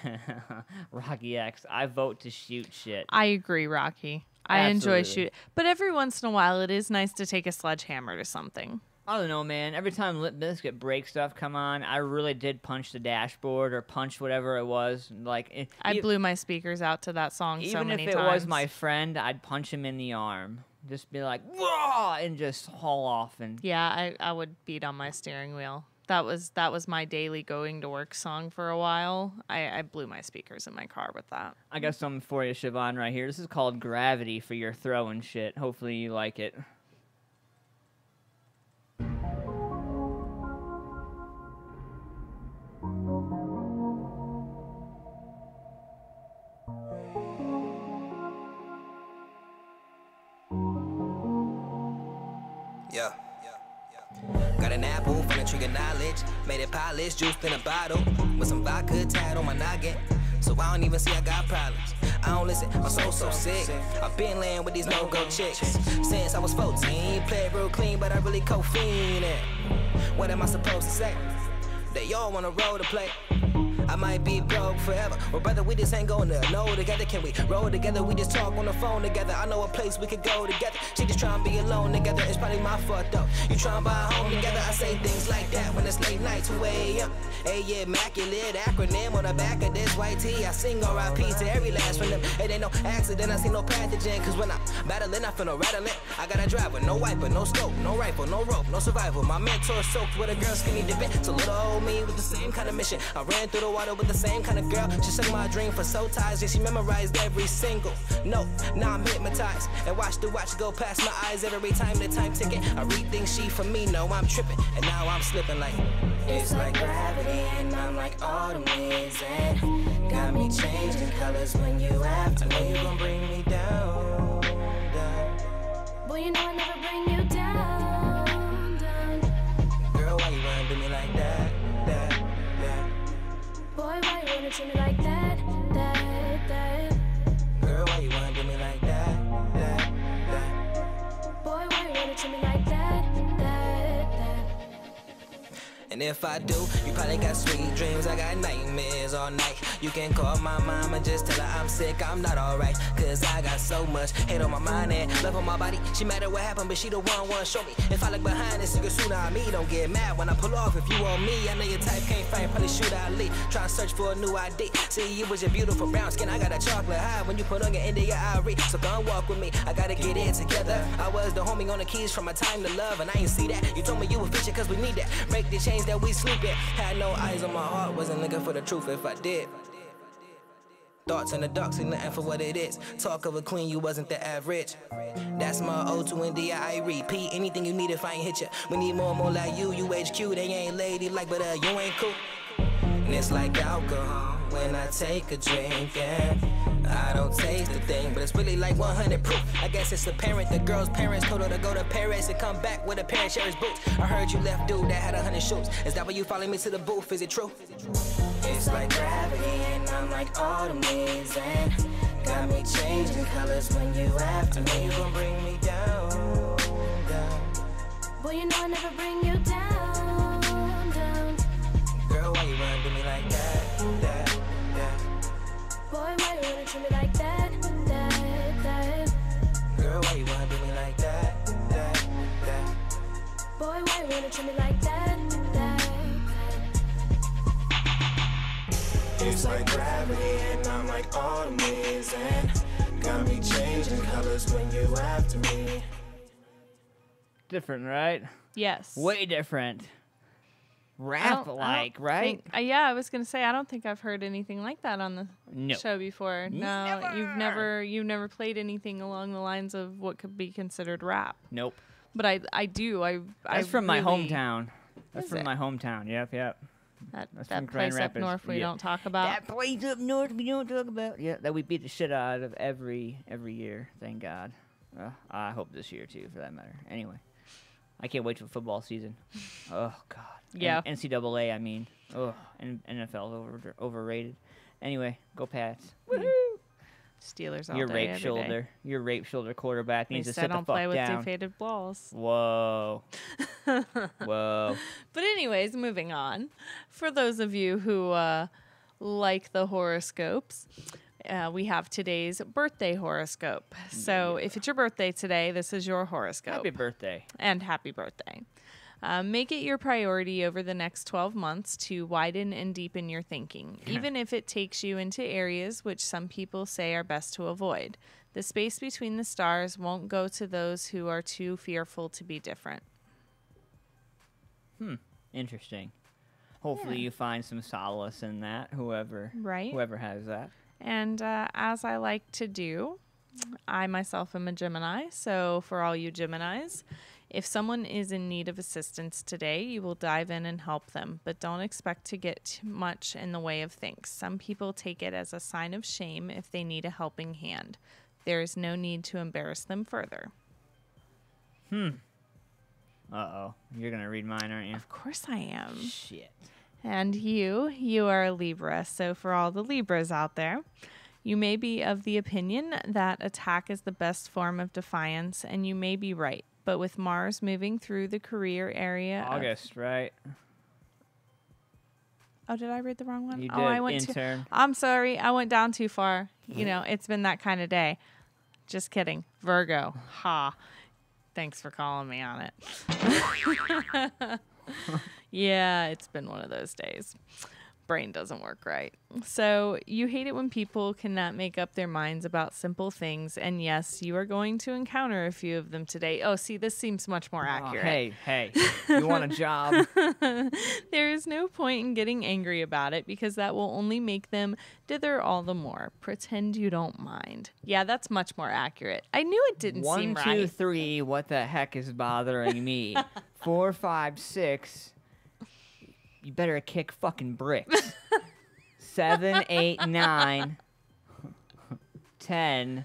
Speaker 4: X, I vote to shoot shit.
Speaker 5: I agree, Rocky. I enjoy shooting. But every once in a while, it is nice to take a sledgehammer to something.
Speaker 4: I don't know, man. Every time Limp Bizkit break stuff come on, I really did punch the dashboard or punch whatever it was. Like
Speaker 5: I blew my speakers out to that song so many times.
Speaker 4: Even if it was my friend, I'd punch him in the arm. Just be like, whoa, and just haul off. And
Speaker 5: yeah, I would beat on my steering wheel. That was my daily going to work song for a while. I blew my speakers in my car with that.
Speaker 4: I got something for you, Siobhan, right here. This is called Gravity for your throwing shit. Hopefully you like it.
Speaker 8: Yeah. Got an apple from the tree of knowledge. Made it polished, juiced in a bottle. With some vodka tied on my noggin. So I don't even see I got problems. I don't listen, I'm so sick. I've been laying with these no-go chicks since I was 14. Played real clean, but I really co-fiend it. What am I supposed to say? They all want a role to play. I might be broke forever, or brother, we just ain't gonna know together. Can we roll together? We just talk on the phone together. I know a place we could go together. She just tryna be alone together. It's probably my fault though. You tryna buy a home together? I say things like that when it's late night, 2 a.m. A immaculate acronym on the back of this white tee. I sing R.I.P. to every last one of them. It ain't no accident, I see no pathogen. Cause when I'm battling, I feel no rattling. I got a driver, no wiper, no scope, no rifle, no rope, no survival. My mentor soaked with a girl skinny dipping. So little old me with the same kind of mission. I ran through the water with the same kind of girl. She sang my dream for so ties, yeah, she memorized every single note. Now I'm hypnotized and watch the watch go past my eyes every time the time ticking. I rethink she for me, no, I'm tripping, and now I'm slipping like it's like gravity, and I'm like autumn leaves, and got me changing colors when you after me. I know you gon' bring me down, down. Boy, you know I never bring you down, down. Girl, why you wanna do me like that, that, that? Boy, why you wanna treat me like that, that, that? Girl, why you wanna do me like that, that, that? Boy, why you wanna treat me like that, that, that? And if I do, you probably got sweet dreams. I got nightmares all night. You can call my mama, just tell her I'm sick, I'm not alright. Cause I got so much hate on my mind and love on my body. She mad at what happened, but she the one show me. If I look behind this, you can sooner on me. Don't get mad when I pull off if you on me. I know your type can't find, probably shoot Ali. Try to search for a new ID. See, you was your beautiful brown skin. I got a chocolate high when you put on your India Irie. So come walk with me, I gotta get it together. I was the homie on the keys from my time to love, and I ain't see that. You told me you were fishing cause we need that. Break the chains that we sleep in. Had no eyes on my heart, wasn't looking for the truth if I did. Thoughts in the dark, see nothing for what it is. Talk of a queen, you wasn't the average. That's my O2 and D, I repeat. Anything you need if I ain't hit ya. We need more and more like you HQ. They ain't lady like, but you ain't cool. And it's like alcohol when I take a drink, and I don't taste the thing, but it's really like 100 proof. I guess it's apparent the girl's parents told her to go to Paris and come back with a pair of Sherry's boots. I heard you left dude that had 100 shoes. Is that why you followed me to the booth? Is it true? It's like gravity and I'm like autumn leaves and got me changing colors when you after me. You gon' bring me down, down.
Speaker 9: Boy, you know I never bring you down, down.
Speaker 8: Girl, why you wanna do me like that, that, that?
Speaker 9: Boy, why you wanna treat me like that, that, that?
Speaker 8: Girl, why you wanna do me like that, that, that?
Speaker 9: Boy, why you wanna treat me like that, that, that?
Speaker 8: It's like gravity and I'm like autumn leaves and got me changing colors when you after me.
Speaker 4: Different, right?
Speaker 5: Yes.
Speaker 4: Way different.
Speaker 5: I
Speaker 4: Rap
Speaker 5: don't
Speaker 4: like, right?
Speaker 5: think- yeah, I was gonna say I don't think I've heard anything like that on the
Speaker 4: No.
Speaker 5: show before. No, you've never played anything along the lines of what could be considered rap.
Speaker 4: Nope.
Speaker 5: But I do.
Speaker 4: That's from my
Speaker 5: really-
Speaker 4: hometown. That's
Speaker 5: Is
Speaker 4: from
Speaker 5: it?
Speaker 4: my hometown. Yep, yep.
Speaker 5: That
Speaker 4: That's from
Speaker 5: that
Speaker 4: Grand
Speaker 5: place up
Speaker 4: Rapids.
Speaker 5: north we
Speaker 4: Yeah.
Speaker 5: don't talk about.
Speaker 4: That place up north we don't talk about. Yeah, that we beat the shit out of every year. Thank God. I hope this year too, for that matter. Anyway, I can't wait for football season. Oh God.
Speaker 5: Yeah.
Speaker 4: NCAA. I mean. Oh, and NFL overrated. Anyway, go Pats. Woohoo!
Speaker 5: Steelers all
Speaker 4: Your
Speaker 5: day,
Speaker 4: rape
Speaker 5: every
Speaker 4: shoulder.
Speaker 5: day.
Speaker 4: Your rape shoulder quarterback
Speaker 5: At
Speaker 4: needs to
Speaker 5: least I
Speaker 4: sit the
Speaker 5: don't
Speaker 4: fuck
Speaker 5: play with
Speaker 4: down.
Speaker 5: deflated balls.
Speaker 4: Whoa. Whoa.
Speaker 5: But anyways, moving on. For those of you who like the horoscopes, we have today's birthday horoscope. So if it's your birthday today, this is your horoscope.
Speaker 4: Happy birthday.
Speaker 5: And happy birthday. Make it your priority over the next 12 months to widen and deepen your thinking, even if it takes you into areas which some people say are best to avoid. The space between the stars won't go to those who are too fearful to be different.
Speaker 4: Interesting. Hopefully you find some solace in that, whoever has that.
Speaker 5: And as I like to do, I myself am a Gemini. So for all you Geminis, if someone is in need of assistance today, you will dive in and help them, but don't expect to get too much in the way of things. Some people take it as a sign of shame if they need a helping hand. There is no need to embarrass them further.
Speaker 4: Uh-oh. You're going to read mine, aren't you?
Speaker 5: Of course I am.
Speaker 4: Shit.
Speaker 5: And you are a Libra. So for all the Libras out there, you may be of the opinion that attack is the best form of defiance, and you may be right. But with Mars moving through the career area...
Speaker 4: August, right?
Speaker 5: Oh, did I read the wrong one?
Speaker 4: You
Speaker 5: Oh,
Speaker 4: did,
Speaker 5: I went
Speaker 4: intern.
Speaker 5: I'm sorry. I went down too far. You know, it's been that kind of day. Just kidding. Virgo. Ha. Thanks for calling me on it. Yeah, it's been one of those days. Brain doesn't work right. So you hate it when people cannot make up their minds about simple things. And yes, you are going to encounter a few of them today. Oh, see, this seems much more accurate.
Speaker 4: Hey, you want a job?
Speaker 5: There is no point in getting angry about it because that will only make them dither all the more. Pretend you don't mind. Yeah, that's much more accurate. I knew it didn't seem right.
Speaker 4: 1, 2, 3, what the heck is bothering me? 4, 5, 6... You better kick fucking bricks. 7, 8, 9, 10.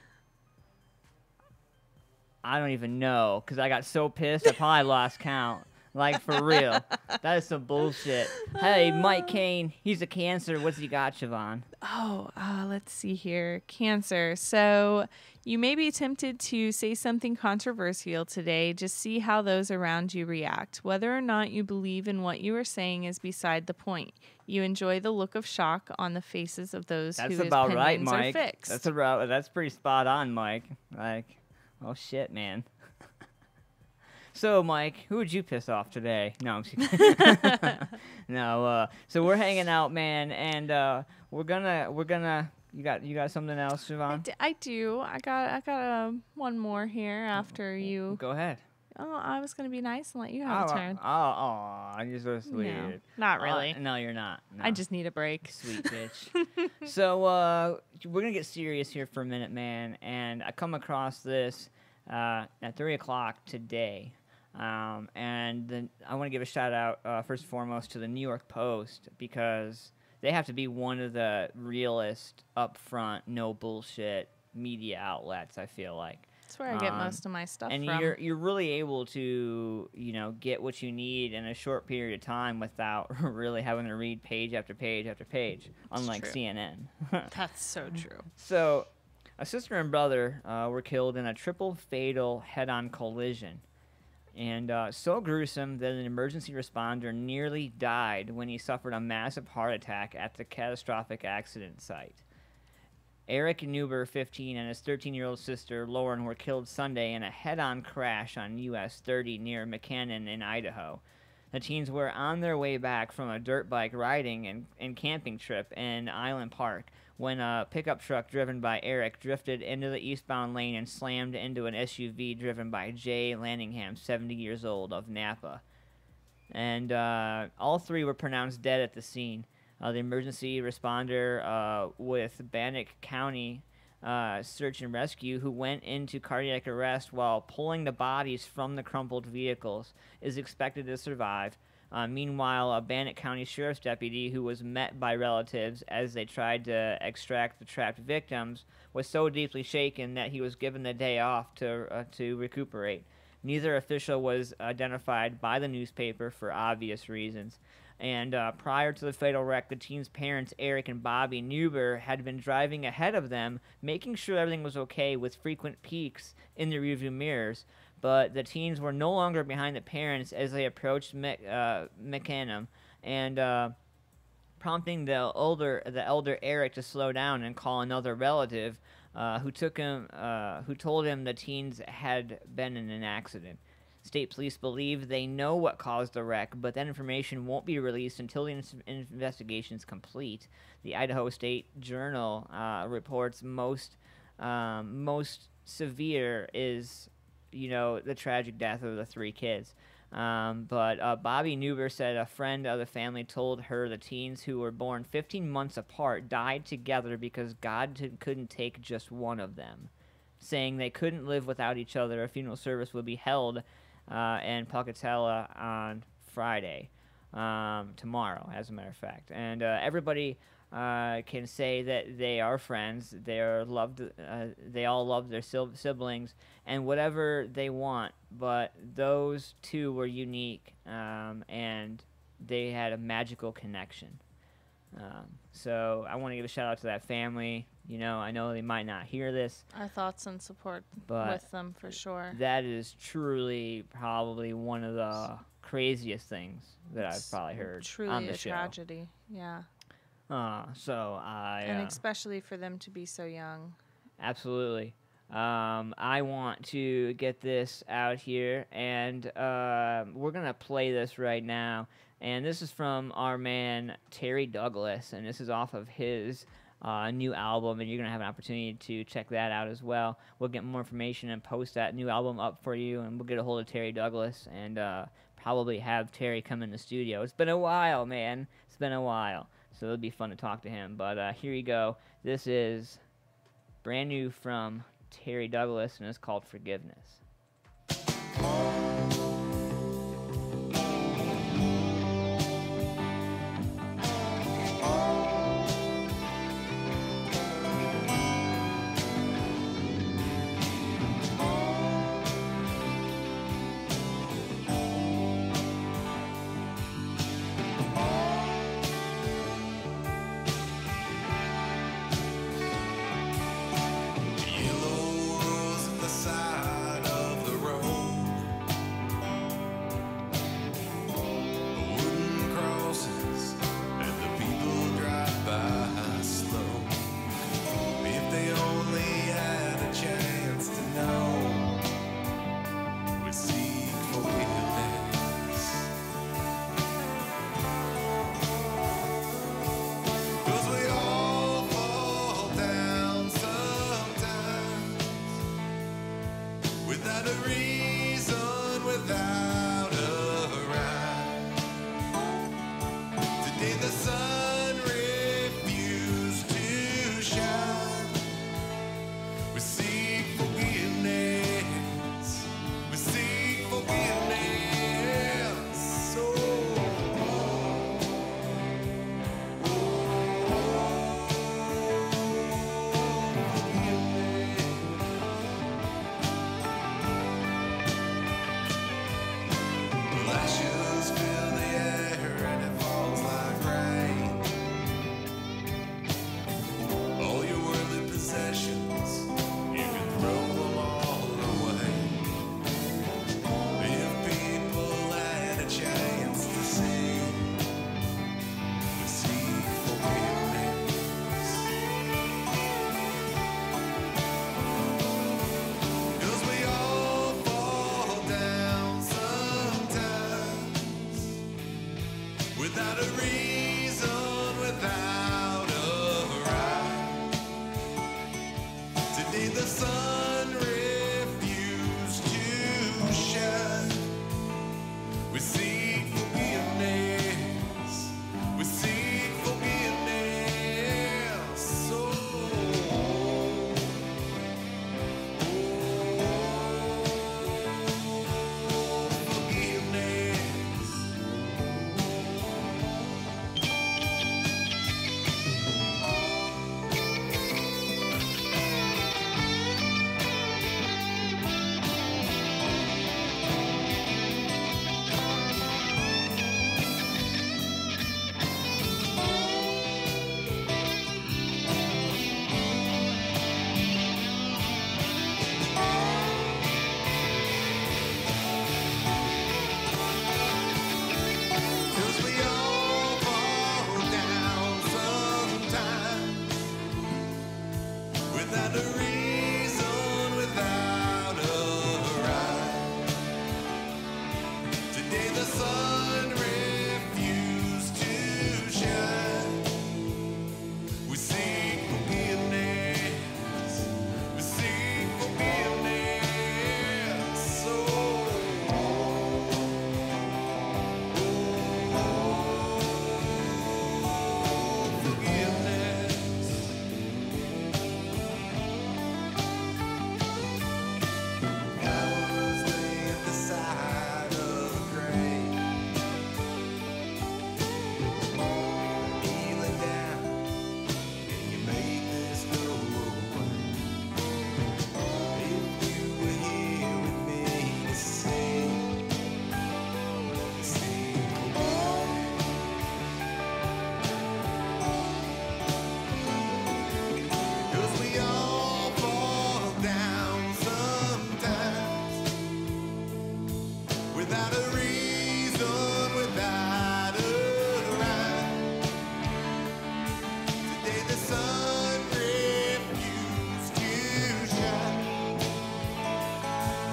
Speaker 4: I don't even know, because I got so pissed I probably lost count. Like, for real. That is some bullshit. Hey, Mike Kane, he's a Cancer. What's he got, Siobhan?
Speaker 5: Oh, let's see here. Cancer. So you may be tempted to say something controversial today. Just see how those around you react. Whether or not you believe in what you are saying is beside the point. You enjoy the look of shock on the faces of those
Speaker 4: That's
Speaker 5: whose
Speaker 4: about right,
Speaker 5: opinions
Speaker 4: Mike.
Speaker 5: are fixed.
Speaker 4: That's pretty spot on, Mike. Like, oh shit, man. So, Mike, who would you piss off today? No, I'm just kidding. No, so we're hanging out, man, and we're gonna. You got something else, Siobhan?
Speaker 5: I do. I got one more here after you.
Speaker 4: Go ahead.
Speaker 5: Oh, I was gonna be nice and let you have a turn.
Speaker 4: You're so sweet.
Speaker 5: No, not really.
Speaker 4: No, you're not. No.
Speaker 5: I just need a break.
Speaker 4: Sweet bitch. So we're gonna get serious here for a minute, man. And I come across this at 3 o'clock today. And then I want to give a shout out first and foremost to the New York Post, because they have to be one of the realest, upfront, no bullshit media outlets, I feel like.
Speaker 5: That's where I get most of my stuff
Speaker 4: and
Speaker 5: from.
Speaker 4: you're really able to, you know, get what you need in a short period of time without really having to read page after page after page, unlike
Speaker 5: true.
Speaker 4: CNN.
Speaker 5: That's so true.
Speaker 4: So, a sister and brother were killed in a triple fatal head-on collision. And so gruesome that an emergency responder nearly died when he suffered a massive heart attack at the catastrophic accident site. Eric Neuber, 15, and his 13-year-old sister, Lauren, were killed Sunday in a head-on crash on US 30 near McCannon in Idaho. The teens were on their way back from a dirt bike riding and camping trip in Island Park when a pickup truck driven by Eric drifted into the eastbound lane and slammed into an SUV driven by Jay Landingham, 70 years old, of Napa. And all three were pronounced dead at the scene. The emergency responder with Bannock County Search and Rescue, who went into cardiac arrest while pulling the bodies from the crumpled vehicles, is expected to survive. Meanwhile, a Bannock County Sheriff's deputy who was met by relatives as they tried to extract the trapped victims was so deeply shaken that he was given the day off to recuperate. Neither official was identified by the newspaper for obvious reasons. And prior to the fatal wreck, the teens' parents, Eric and Bobby Neuber, had been driving ahead of them, making sure everything was okay with frequent peeks in the rearview mirrors. But the teens were no longer behind the parents as they approached McCannon, and prompting the elder Eric to slow down and call another relative, who told him the teens had been in an accident. State police believe they know what caused the wreck, but that information won't be released until the investigation is complete. The Idaho State Journal reports most severe is, you know, the tragic death of the three kids. But Bobby Neuber said a friend of the family told her the teens, who were born 15 months apart, died together because God couldn't take just one of them, saying they couldn't live without each other. A funeral service would be held in Pocatello on Friday, tomorrow, as a matter of fact. And everybody can say that they are friends. They are loved. They all love their siblings and whatever they want. But those two were unique, and they had a magical connection. So I want to give a shout out to that family. You know, I know they might not hear this.
Speaker 5: Our thoughts and support
Speaker 4: but
Speaker 5: with them for sure.
Speaker 4: That is truly probably one of the craziest things that I've probably heard
Speaker 5: Truly
Speaker 4: on the
Speaker 5: a
Speaker 4: show.
Speaker 5: tragedy, yeah.
Speaker 4: And
Speaker 5: especially for them to be so young.
Speaker 4: Absolutely. I want to get this out here, and we're going to play this right now. And this is from our man, Terry Douglas, and this is off of his new album, and you're going to have an opportunity to check that out as well. We'll get more information and post that new album up for you, and we'll get a hold of Terry Douglas and probably have Terry come in the studio. It's been a while, man. It's been a while. So it'll be fun to talk to him. But here you go. This is brand new from Terry Douglas, and it's called Forgiveness.
Speaker 10: Flashes fill the air and it falls like rain. All your worldly possessions, you can throw them all away. If people had a chance to see forgiveness. 'Cause we all fall down sometimes, without a reason, without a rhyme. Today the sun refused to shine. We seek forgiveness. We seek forgiveness. So forgiveness. Cause we all fall down sometimes, without a reason, without a rhyme. Today the sun refused to shine. We seek forgiveness. We seek forgiveness. So forgiveness. I was laying at the side of the grave, kneeling down, and you made this go away. If you were here with me to see Cause we all fall down sometimes, without a reason, without a rhyme. Today the sun refused to shine.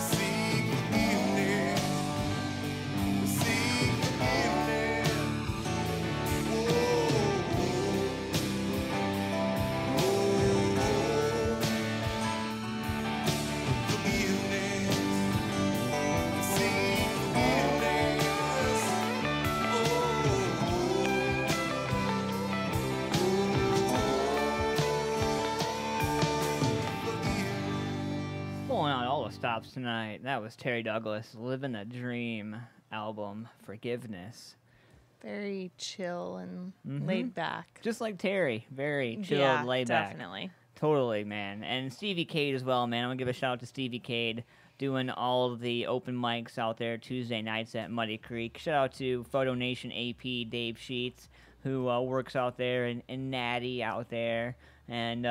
Speaker 10: Seek forgiveness. Seek forgiveness.
Speaker 4: Pulling out all the stops tonight. That was Terry Douglas, Living the Dream album, Forgiveness.
Speaker 5: Very chill and laid back.
Speaker 4: Just like Terry, very chilled,
Speaker 5: Yeah,
Speaker 4: laid back.
Speaker 5: definitely.
Speaker 4: Totally, man. And Stevie Cade as well, man. I'm going to give a shout out to Stevie Cade doing all of the open mics out there Tuesday nights at Muddy Creek. Shout out to Photo Nation AP, Dave Sheets, who works out there, and Natty out there. And,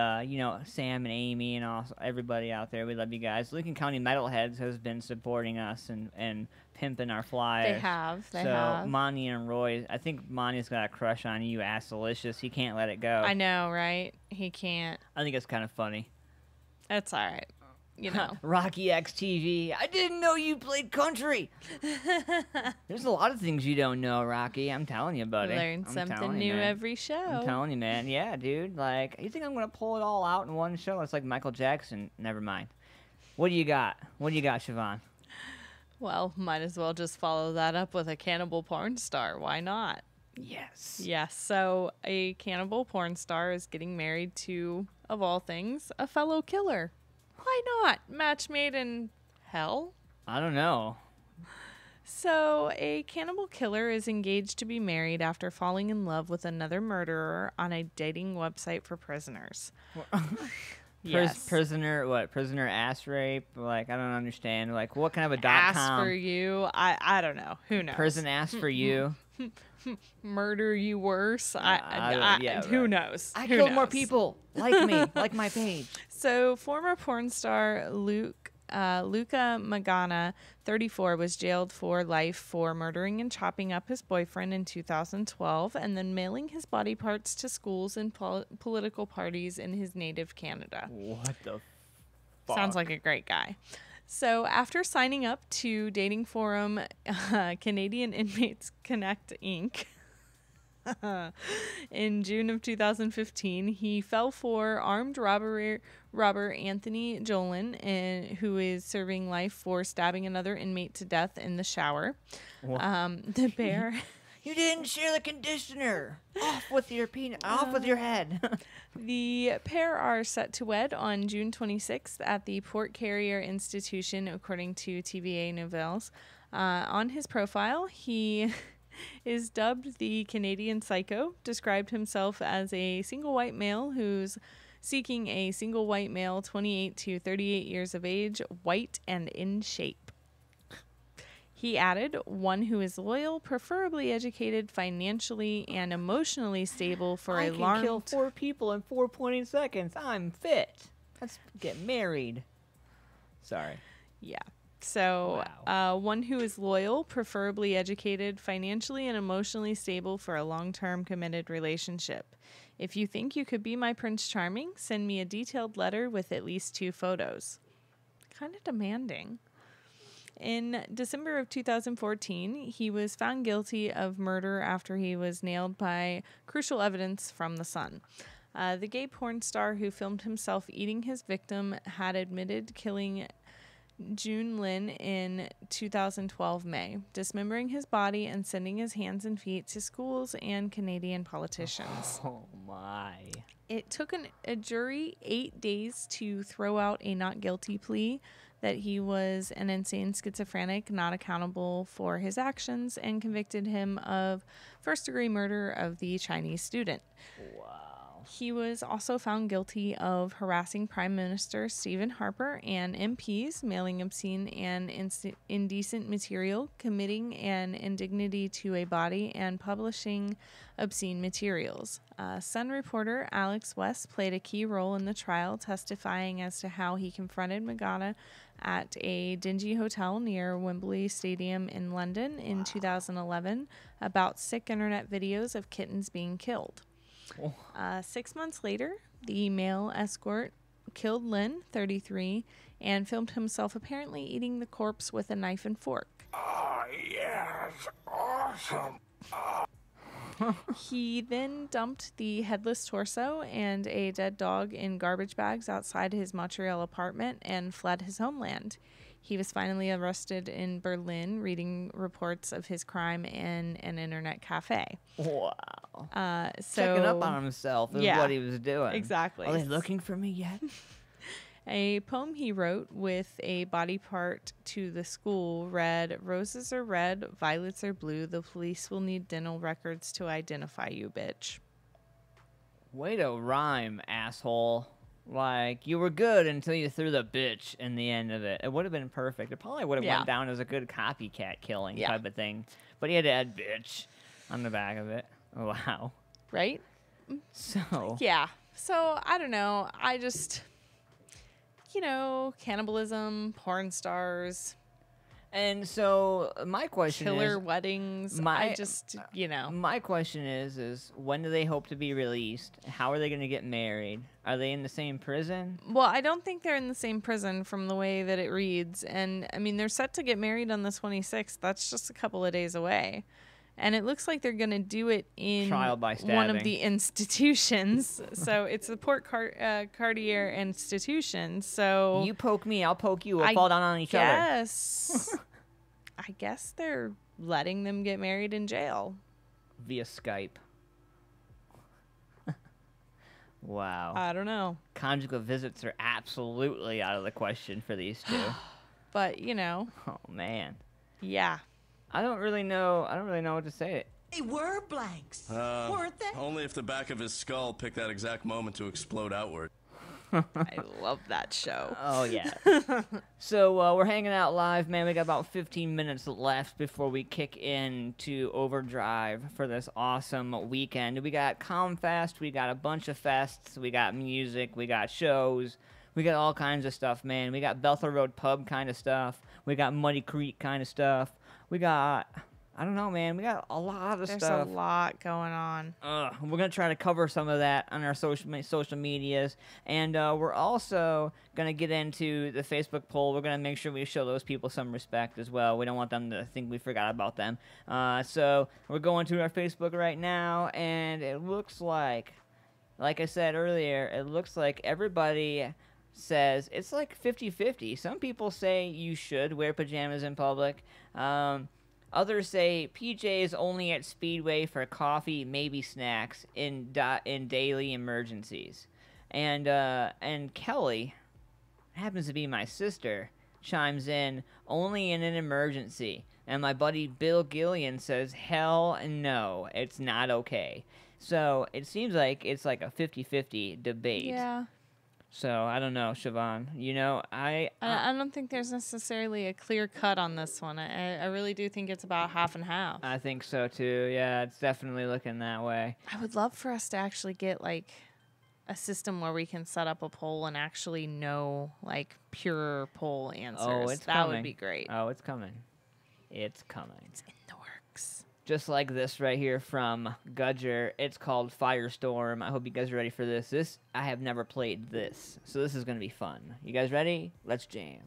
Speaker 4: Sam and Amy and also everybody out there. We love you guys. Lincoln County Metalheads has been supporting us and pimping our flyers.
Speaker 5: They have.
Speaker 4: So, Monty and Roy, I think Monty's got a crush on you, Ass-Delicious. He can't let it go.
Speaker 5: I know, right? He can't.
Speaker 4: I think it's kind of funny.
Speaker 5: That's all right. You know.
Speaker 4: Rocky X TV. I didn't know you played country. There's a lot of things you don't know, Rocky. I'm telling you, buddy.
Speaker 5: Learn
Speaker 4: I'm
Speaker 5: something
Speaker 4: telling you,
Speaker 5: new
Speaker 4: man.
Speaker 5: every show.
Speaker 4: I'm telling you, man. Yeah, dude. Like, you think I'm gonna pull it all out in one show? It's like Michael Jackson. Never mind. What do you got? What do you got, Siobhan?
Speaker 5: Well, might as well just follow that up with a cannibal porn star. Why not?
Speaker 4: Yes.
Speaker 5: Yes. So a cannibal porn star is getting married to, of all things, a fellow killer. Why not? Match made in hell?
Speaker 4: I don't know.
Speaker 5: So, a cannibal killer is engaged to be married after falling in love with another murderer on a dating website for prisoners. Yes.
Speaker 4: Prisoner ass rape? Like, I don't understand. Like, what kind of a
Speaker 5: Ask
Speaker 4: .com?
Speaker 5: for you. I don't know. Who knows?
Speaker 4: Prison ass for you?
Speaker 5: Murder you worse.
Speaker 4: Yeah,
Speaker 5: who
Speaker 4: right.
Speaker 5: knows?
Speaker 4: I
Speaker 5: Who
Speaker 4: killed more
Speaker 5: knows?
Speaker 4: people. Like me. Like my page.
Speaker 5: So, former porn star Luca Magana, 34, was jailed for life for murdering and chopping up his boyfriend in 2012 and then mailing his body parts to schools and political parties in his native Canada.
Speaker 4: What the fuck?
Speaker 5: Sounds like a great guy. So, after signing up to dating forum Canadian Inmates Connect Inc., in June of 2015, he fell for armed robber Anthony Jolin, who is serving life for stabbing another inmate to death in the shower. The pair...
Speaker 4: You didn't share the conditioner. Off with your peanut. Off with your head.
Speaker 5: The pair are set to wed on June 26th at the Port Carrier Institution, according to TVA Nouvelles. On his profile, he is dubbed the Canadian Psycho, described himself as a single white male who's seeking a single white male 28 to 38 years of age, white and in shape. He added, one who is loyal, preferably educated, financially and emotionally stable for a long...
Speaker 4: I can kill 4 people in 4.8 seconds. I'm fit. Let's get married. Sorry.
Speaker 5: Yeah. So, one who is loyal, preferably educated, financially and emotionally stable for a long-term committed relationship. If you think you could be my Prince Charming, send me a detailed letter with at least 2 photos. Kind of demanding. In December of 2014, he was found guilty of murder after he was nailed by crucial evidence from The Sun. The gay porn star who filmed himself eating his victim had admitted killing June Lin in 2012 May, dismembering his body and sending his hands and feet to schools and Canadian politicians.
Speaker 4: Oh, my.
Speaker 5: It took a jury 8 days to throw out a not guilty plea that he was an insane schizophrenic, not accountable for his actions, and convicted him of first-degree murder of the Chinese student.
Speaker 4: Wow.
Speaker 5: He was also found guilty of harassing Prime Minister Stephen Harper and MPs, mailing obscene and indecent material, committing an indignity to a body, and publishing obscene materials. Sun reporter Alex West played a key role in the trial, testifying as to how he confronted Magana at a dingy hotel near Wembley Stadium in London in 2011 about sick internet videos of kittens being killed. 6 months later, the male escort killed Lynn, 33, and filmed himself apparently eating the corpse with a knife and fork.
Speaker 6: Oh, yes, awesome.
Speaker 5: He then dumped the headless torso and a dead dog in garbage bags outside his Montreal apartment and fled his homeland. He was finally arrested in Berlin, reading reports of his crime in an internet cafe.
Speaker 4: Wow.
Speaker 5: Checking
Speaker 4: up on himself is what he was doing.
Speaker 5: Exactly.
Speaker 4: Are they looking for me yet?
Speaker 5: A poem he wrote with a body part to the school read, "Roses are red, violets are blue. The police will need dental records to identify you, bitch."
Speaker 4: Way to rhyme, asshole. Like, you were good until you threw the bitch in the end of it. It would have been perfect. It probably would have went down as a good copycat killing type of thing. But he had to add bitch on the back of it. Oh, wow.
Speaker 5: Right?
Speaker 4: So.
Speaker 5: Yeah. So, I don't know. I just... cannibalism, porn stars.
Speaker 4: And so my question is...
Speaker 5: Killer weddings. My
Speaker 4: question is when do they hope to be released? How are they going to get married? Are they in the same prison?
Speaker 5: Well, I don't think they're in the same prison from the way that it reads. And, I mean, they're set to get married on the 26th. That's just a couple of days away. And it looks like they're going to do it in
Speaker 4: trial by stabbing.
Speaker 5: One of the institutions. So it's the Port Cartier institution. So
Speaker 4: you poke me, I'll poke you. We'll fall down on each other.
Speaker 5: Yes. I guess they're letting them get married in jail.
Speaker 4: Via Skype. Wow.
Speaker 5: I don't know.
Speaker 4: Conjugal visits are absolutely out of the question for these two.
Speaker 5: But,
Speaker 4: Oh, man.
Speaker 5: Yeah.
Speaker 4: I don't really know what to say.
Speaker 11: They were blanks, weren't they?
Speaker 12: Only if the back of his skull picked that exact moment to explode outward.
Speaker 5: I love that show.
Speaker 4: Oh, yeah. So we're hanging out live, man. We got about 15 minutes left before we kick into overdrive for this awesome weekend. We got ComFest, we got a bunch of fests, we got music, we got shows, we got all kinds of stuff, man. We got Bethel Road Pub kind of stuff, we got Muddy Creek kind of stuff, we got... I don't know, man. We got a lot of stuff.
Speaker 5: There's a lot going on.
Speaker 4: We're going to try to cover some of that on our social medias. And we're also going to get into the Facebook poll. We're going to make sure we show those people some respect as well. We don't want them to think we forgot about them. So we're going to our Facebook right now, and it looks like I said earlier, it looks like everybody says it's like 50-50. Some people say you should wear pajamas in public. Others say PJs only at Speedway for coffee, maybe snacks in daily emergencies. And Kelly, happens to be my sister, chimes in, only in an emergency. And my buddy Bill Gillian says, hell no, it's not okay. So it seems like it's like a 50-50 debate.
Speaker 5: Yeah.
Speaker 4: So I don't know, Siobhan. You know, I
Speaker 5: don't think there's necessarily a clear cut on this one. I really do think it's about half and half.
Speaker 4: I think so too. Yeah, it's definitely looking that way.
Speaker 5: I would love for us to actually get like a system where we can set up a poll and actually know like pure poll answers.
Speaker 4: Oh, it's
Speaker 5: that
Speaker 4: coming.
Speaker 5: would be great.
Speaker 4: Oh, it's coming. It's coming.
Speaker 5: It's in the works.
Speaker 4: Just like this right here from Gudger. It's called Firestorm. I hope you guys are ready for this. I have never played this, so this is going to be fun. You guys ready? Let's jam.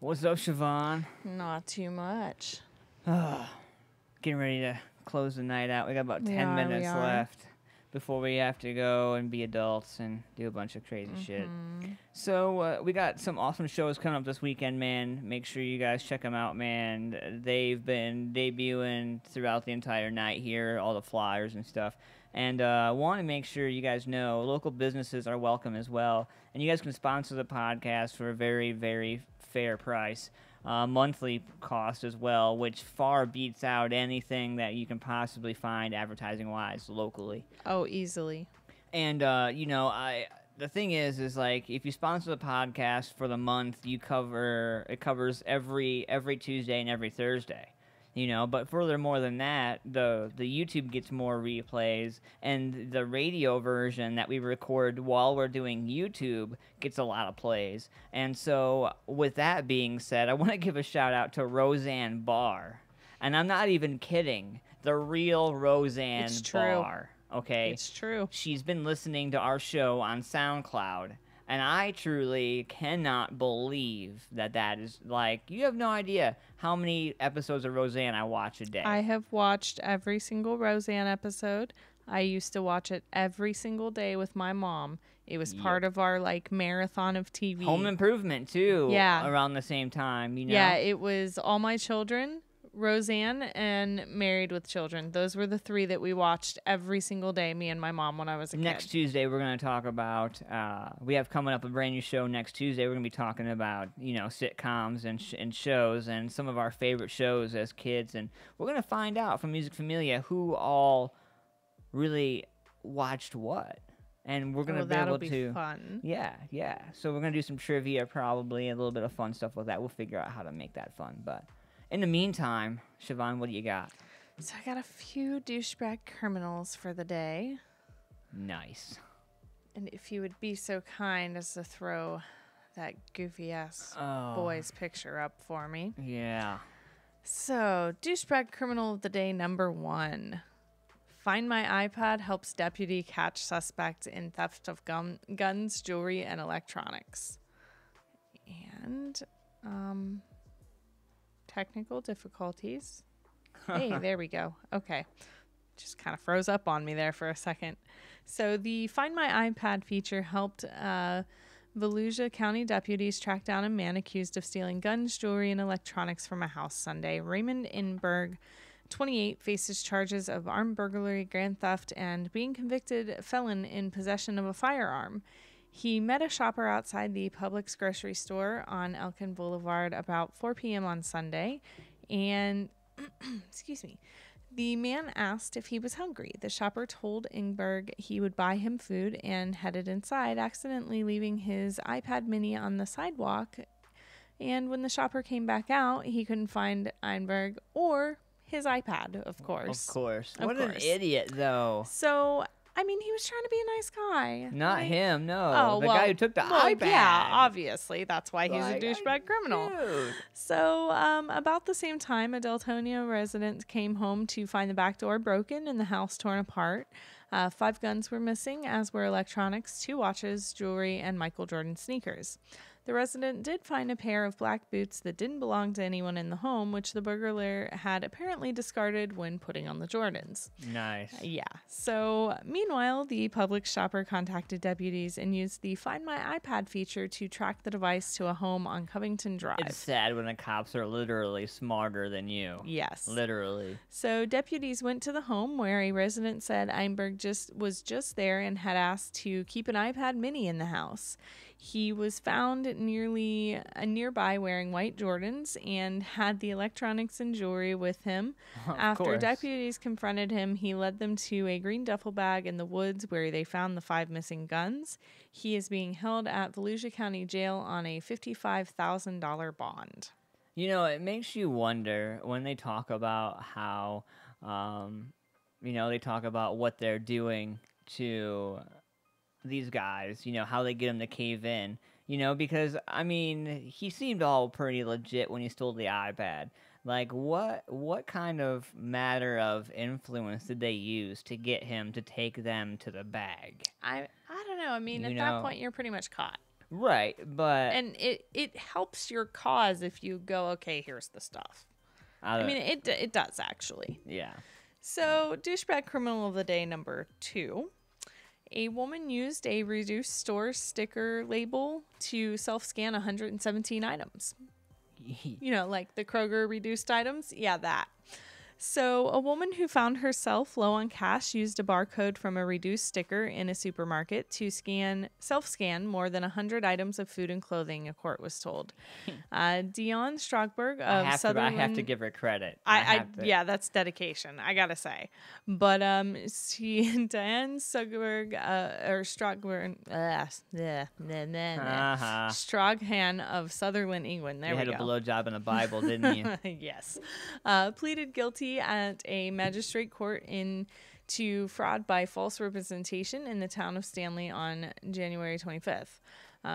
Speaker 4: What's up, Siobhan?
Speaker 5: Not too much.
Speaker 4: Getting ready to close the night out. We got about 10
Speaker 5: we
Speaker 4: minutes
Speaker 5: are.
Speaker 4: left before we have to go and be adults and do a bunch of crazy shit. So we got some awesome shows coming up this weekend, man. Make sure you guys check them out, man. They've been debuting throughout the entire night here, all the flyers and stuff. And want to make sure you guys know local businesses are welcome as well. And you guys can sponsor the podcast for a very, very fair price. Monthly cost as well, which far beats out anything that you can possibly find advertising-wise locally.
Speaker 5: Oh, easily.
Speaker 4: And, the thing is like, if you sponsor the podcast for the month, it covers every Tuesday and every Thursday. But furthermore than that, the YouTube gets more replays, and the radio version that we record while we're doing YouTube gets a lot of plays. And so, with that being said, I want to give a shout out to Roseanne Barr. And I'm not even kidding. The real Roseanne Barr. Okay?
Speaker 5: It's true.
Speaker 4: She's been listening to our show on SoundCloud. And I truly cannot believe that is, like, you have no idea how many episodes of Roseanne I watch a day.
Speaker 5: I have watched every single Roseanne episode. I used to watch it every single day with my mom. It was part of our, like, marathon of TV.
Speaker 4: Home Improvement, too.
Speaker 5: Yeah.
Speaker 4: Around the same time,
Speaker 5: Yeah, it was All My Children, Roseanne, and Married with Children. Those were the three that we watched every single day, me and my mom, when I was a kid.
Speaker 4: Next Tuesday, we're going to talk about, we have coming up a brand new show next Tuesday. We're going to be talking about, sitcoms and shows and some of our favorite shows as kids. And we're going to find out from Music Familia who all really watched what. And we're going to be able to...
Speaker 5: That'll be fun.
Speaker 4: Yeah. So we're going to do some trivia probably, a little bit of fun stuff with that. We'll figure out how to make that fun, but... In the meantime, Siobhan, what do you got?
Speaker 5: So I got a few douchebag criminals for the day.
Speaker 4: Nice.
Speaker 5: And if you would be so kind as to throw that goofy-ass boy's picture up for me.
Speaker 4: Yeah.
Speaker 5: So, douchebag criminal of the day number 1. Find My iPad helps deputy catch suspect in theft of guns, jewelry, and electronics. And, technical difficulties. Hey, there we go. Okay. Just kind of froze up on me there for a second. So the Find My iPad feature helped Volusia County deputies track down a man accused of stealing guns, jewelry, and electronics from a house Sunday. Raymond Inberg, 28, faces charges of armed burglary, grand theft, and being convicted felon in possession of a firearm. He met a shopper outside the Publix grocery store on Elkin Boulevard about 4 p.m. on Sunday, and, excuse me, the man asked if he was hungry. The shopper told Ingberg he would buy him food and headed inside, accidentally leaving his iPad mini on the sidewalk, and when the shopper came back out, he couldn't find Ingberg or his iPad, of course.
Speaker 4: Of course. What an idiot, though.
Speaker 5: So... I mean, he was trying to be a nice guy.
Speaker 4: Not
Speaker 5: right?
Speaker 4: him, no. The guy who took the iPad.
Speaker 5: Yeah, obviously. That's why he's
Speaker 4: like,
Speaker 5: a douchebag criminal.
Speaker 4: Dude.
Speaker 5: So, about the same time, a Deltonia resident came home to find the back door broken and the house torn apart. 5 guns were missing, as were electronics, 2 watches, jewelry, and Michael Jordan sneakers. The resident did find a pair of black boots that didn't belong to anyone in the home, which the burglar had apparently discarded when putting on the Jordans.
Speaker 4: Nice.
Speaker 5: Yeah. So, meanwhile, the Publix shopper contacted deputies and used the Find My iPad feature to track the device to a home on Covington Drive.
Speaker 4: It's sad when the cops are literally smarter than you.
Speaker 5: Yes.
Speaker 4: Literally.
Speaker 5: So, deputies went to the home where a resident said Einberg was just there and had asked to keep an iPad mini in the house. He was found nearby wearing white Jordans and had the electronics and jewelry with him. After deputies confronted him, he led them to a green duffel bag in the woods where they found the 5 missing guns. He is being held at Volusia County Jail on a $55,000 bond.
Speaker 4: It makes you wonder when they talk about how, they talk about what they're doing to these guys, how they get them to cave in, because, I mean, he seemed all pretty legit when he stole the iPad. Like, what kind of matter of influence did they use to get him to take them to the bag?
Speaker 5: I don't know. I mean, at that point, you're pretty much caught.
Speaker 4: Right, but
Speaker 5: And it helps your cause if you go, okay, here's the stuff. I mean, it does actually.
Speaker 4: yeah.
Speaker 5: So, douchebag criminal of the day number 2. A woman used a reduced store sticker label to self-scan 117 items. You know, like the Kroger reduced items? Yeah, that. So, a woman who found herself low on cash used a barcode from a reduced sticker in a supermarket to self-scan more than 100 items of food and clothing, a court was told. Dion Strogberg of Sutherland...
Speaker 4: I have to give her credit.
Speaker 5: Yeah, that's dedication, I gotta say. But Diane Sugberg or Strogberg, Stroghan of Sutherland, England. There we go.
Speaker 4: You had a blowjob in the Bible, didn't you?
Speaker 5: Yes. Pleaded guilty at a magistrate court to fraud by false representation in the town of Stanley on January 25th.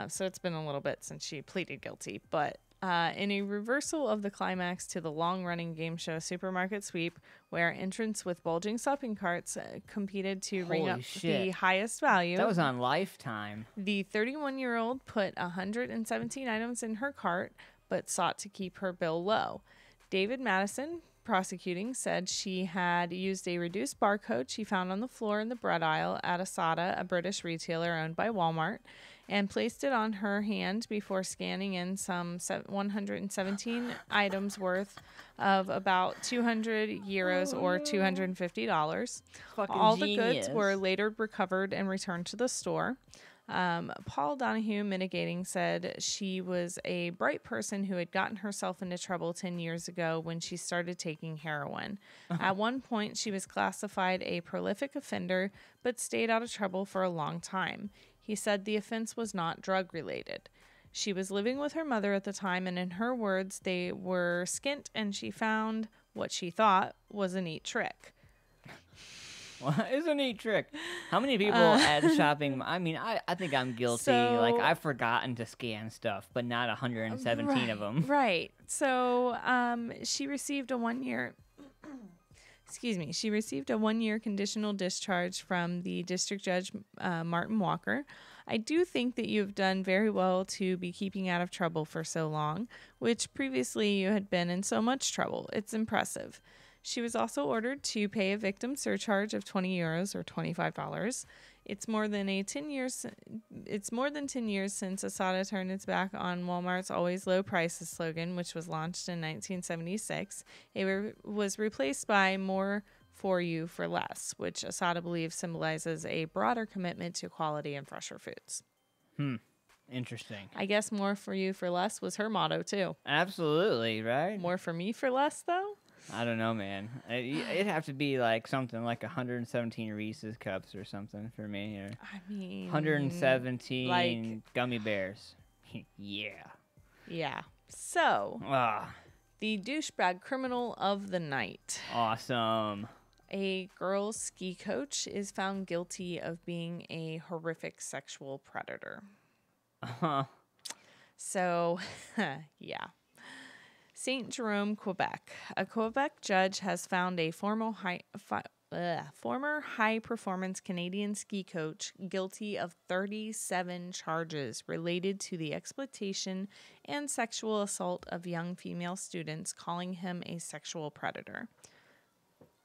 Speaker 5: So it's been a little bit since she pleaded guilty, but in a reversal of the climax to the long-running game show Supermarket Sweep, where entrants with bulging shopping carts competed to ring up the highest value.
Speaker 4: That was on Lifetime.
Speaker 5: The 31-year-old put 117 items in her cart, but sought to keep her bill low. David Madison, prosecuting, said she had used a reduced barcode she found on the floor in the bread aisle at Asada, a British retailer owned by Walmart, and placed it on her hand before scanning in some 117 items worth of about 200 euros or $250. All the goods were later recovered and returned to the store. Paul Donahue, mitigating, said she was a bright person who had gotten herself into trouble 10 years ago when she started taking heroin. At one point, she was classified a prolific offender, but stayed out of trouble for a long time. He said the offense was not drug-related. She was living with her mother at the time, and in her words, they were skint, and she found what she thought was a neat trick.
Speaker 4: Well, it's a neat trick. How many people at shopping? I mean, I think I'm guilty. Like, I've forgotten to scan stuff, but not 117 of them.
Speaker 5: Right. So she received a 1-year... Excuse me. She received a 1-year conditional discharge from the district judge, Martin Walker. I do think that you've done very well to be keeping out of trouble for so long, which previously you had been in so much trouble. It's impressive. She was also ordered to pay a victim surcharge of 20 euros or $25. It's more than 10 years since Asada turned its back on Walmart's always low prices slogan, which was launched in 1976. It was replaced by more for you for less, which Asada believes symbolizes a broader commitment to quality and fresher foods.
Speaker 4: Interesting.
Speaker 5: I guess more for you for less was her motto too.
Speaker 4: Absolutely, right?
Speaker 5: More for me for less, though?
Speaker 4: I don't know, man. It'd have to be like something like 117 Reese's cups or something for me. Or
Speaker 5: I mean,
Speaker 4: 117
Speaker 5: like,
Speaker 4: gummy bears. Yeah.
Speaker 5: Yeah. So, the douchebag criminal of the night.
Speaker 4: Awesome.
Speaker 5: A girls' ski coach is found guilty of being a horrific sexual predator. So, yeah. St. Jerome, Quebec. A Quebec judge has found a former high-performance Canadian ski coach guilty of 37 charges related to the exploitation and sexual assault of young female students, calling him a sexual predator.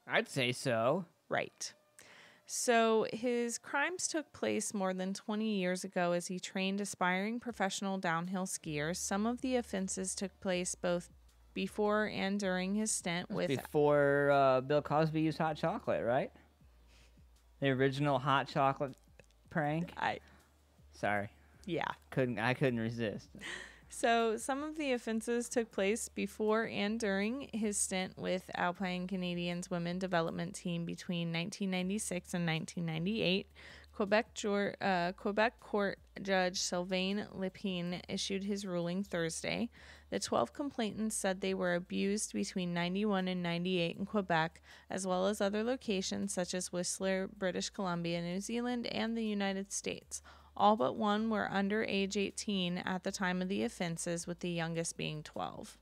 Speaker 4: I'd say so.
Speaker 5: Right. So his crimes took place more than 20 years ago as he trained aspiring professional downhill skiers. Some of the offenses took place both before and during his stint with...
Speaker 4: Before Bill Cosby used hot chocolate, right? The original hot chocolate prank? Sorry.
Speaker 5: Yeah.
Speaker 4: I couldn't resist.
Speaker 5: So some of the offenses took place before and during his stint with Alpine Canadians Women Development Team between 1996 and 1998. Quebec Court Judge Sylvain Lepine issued his ruling Thursday. The 12 complainants said they were abused between 91 and 98 in Quebec, as well as other locations such as Whistler, British Columbia, New Zealand, and the United States. All but one were under age 18 at the time of the offenses, with the youngest being 12.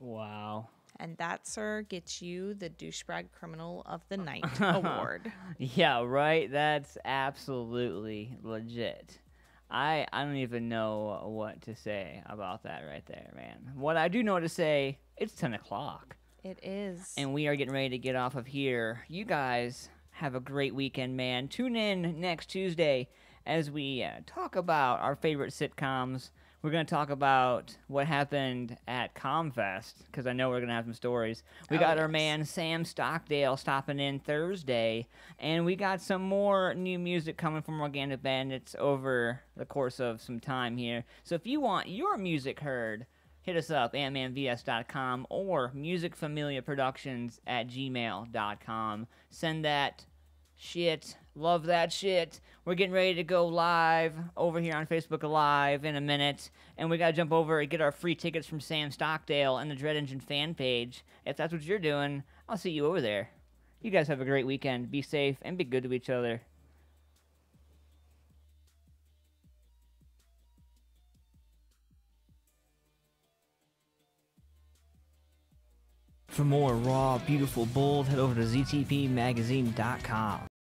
Speaker 4: Wow.
Speaker 5: And that, sir, gets you the Douchebag Criminal of the Night award.
Speaker 4: Yeah, right? That's absolutely legit. I don't even know what to say about that right there, man. What I do know to say, it's 10 o'clock.
Speaker 5: It is.
Speaker 4: And we are getting ready to get off of here. You guys have a great weekend, man. Tune in next Tuesday as we talk about our favorite sitcoms. We're going to talk about what happened at ComFest, because I know we're going to have some stories. We got our man Sam Stockdale stopping in Thursday, and we got some more new music coming from Organic Bandits over the course of some time here. So if you want your music heard, hit us up, antmanvs.com or musicfamiliaproductions@gmail.com. Send that shit. Love that shit. We're getting ready to go live over here on Facebook Live in a minute, and we got to jump over and get our free tickets from Sam Stockdale and the Dread Engine fan page. If that's what you're doing, I'll see you over there. You guys have a great weekend. Be safe and be good to each other. For more raw, beautiful, bold, head over to ztpmagazine.com.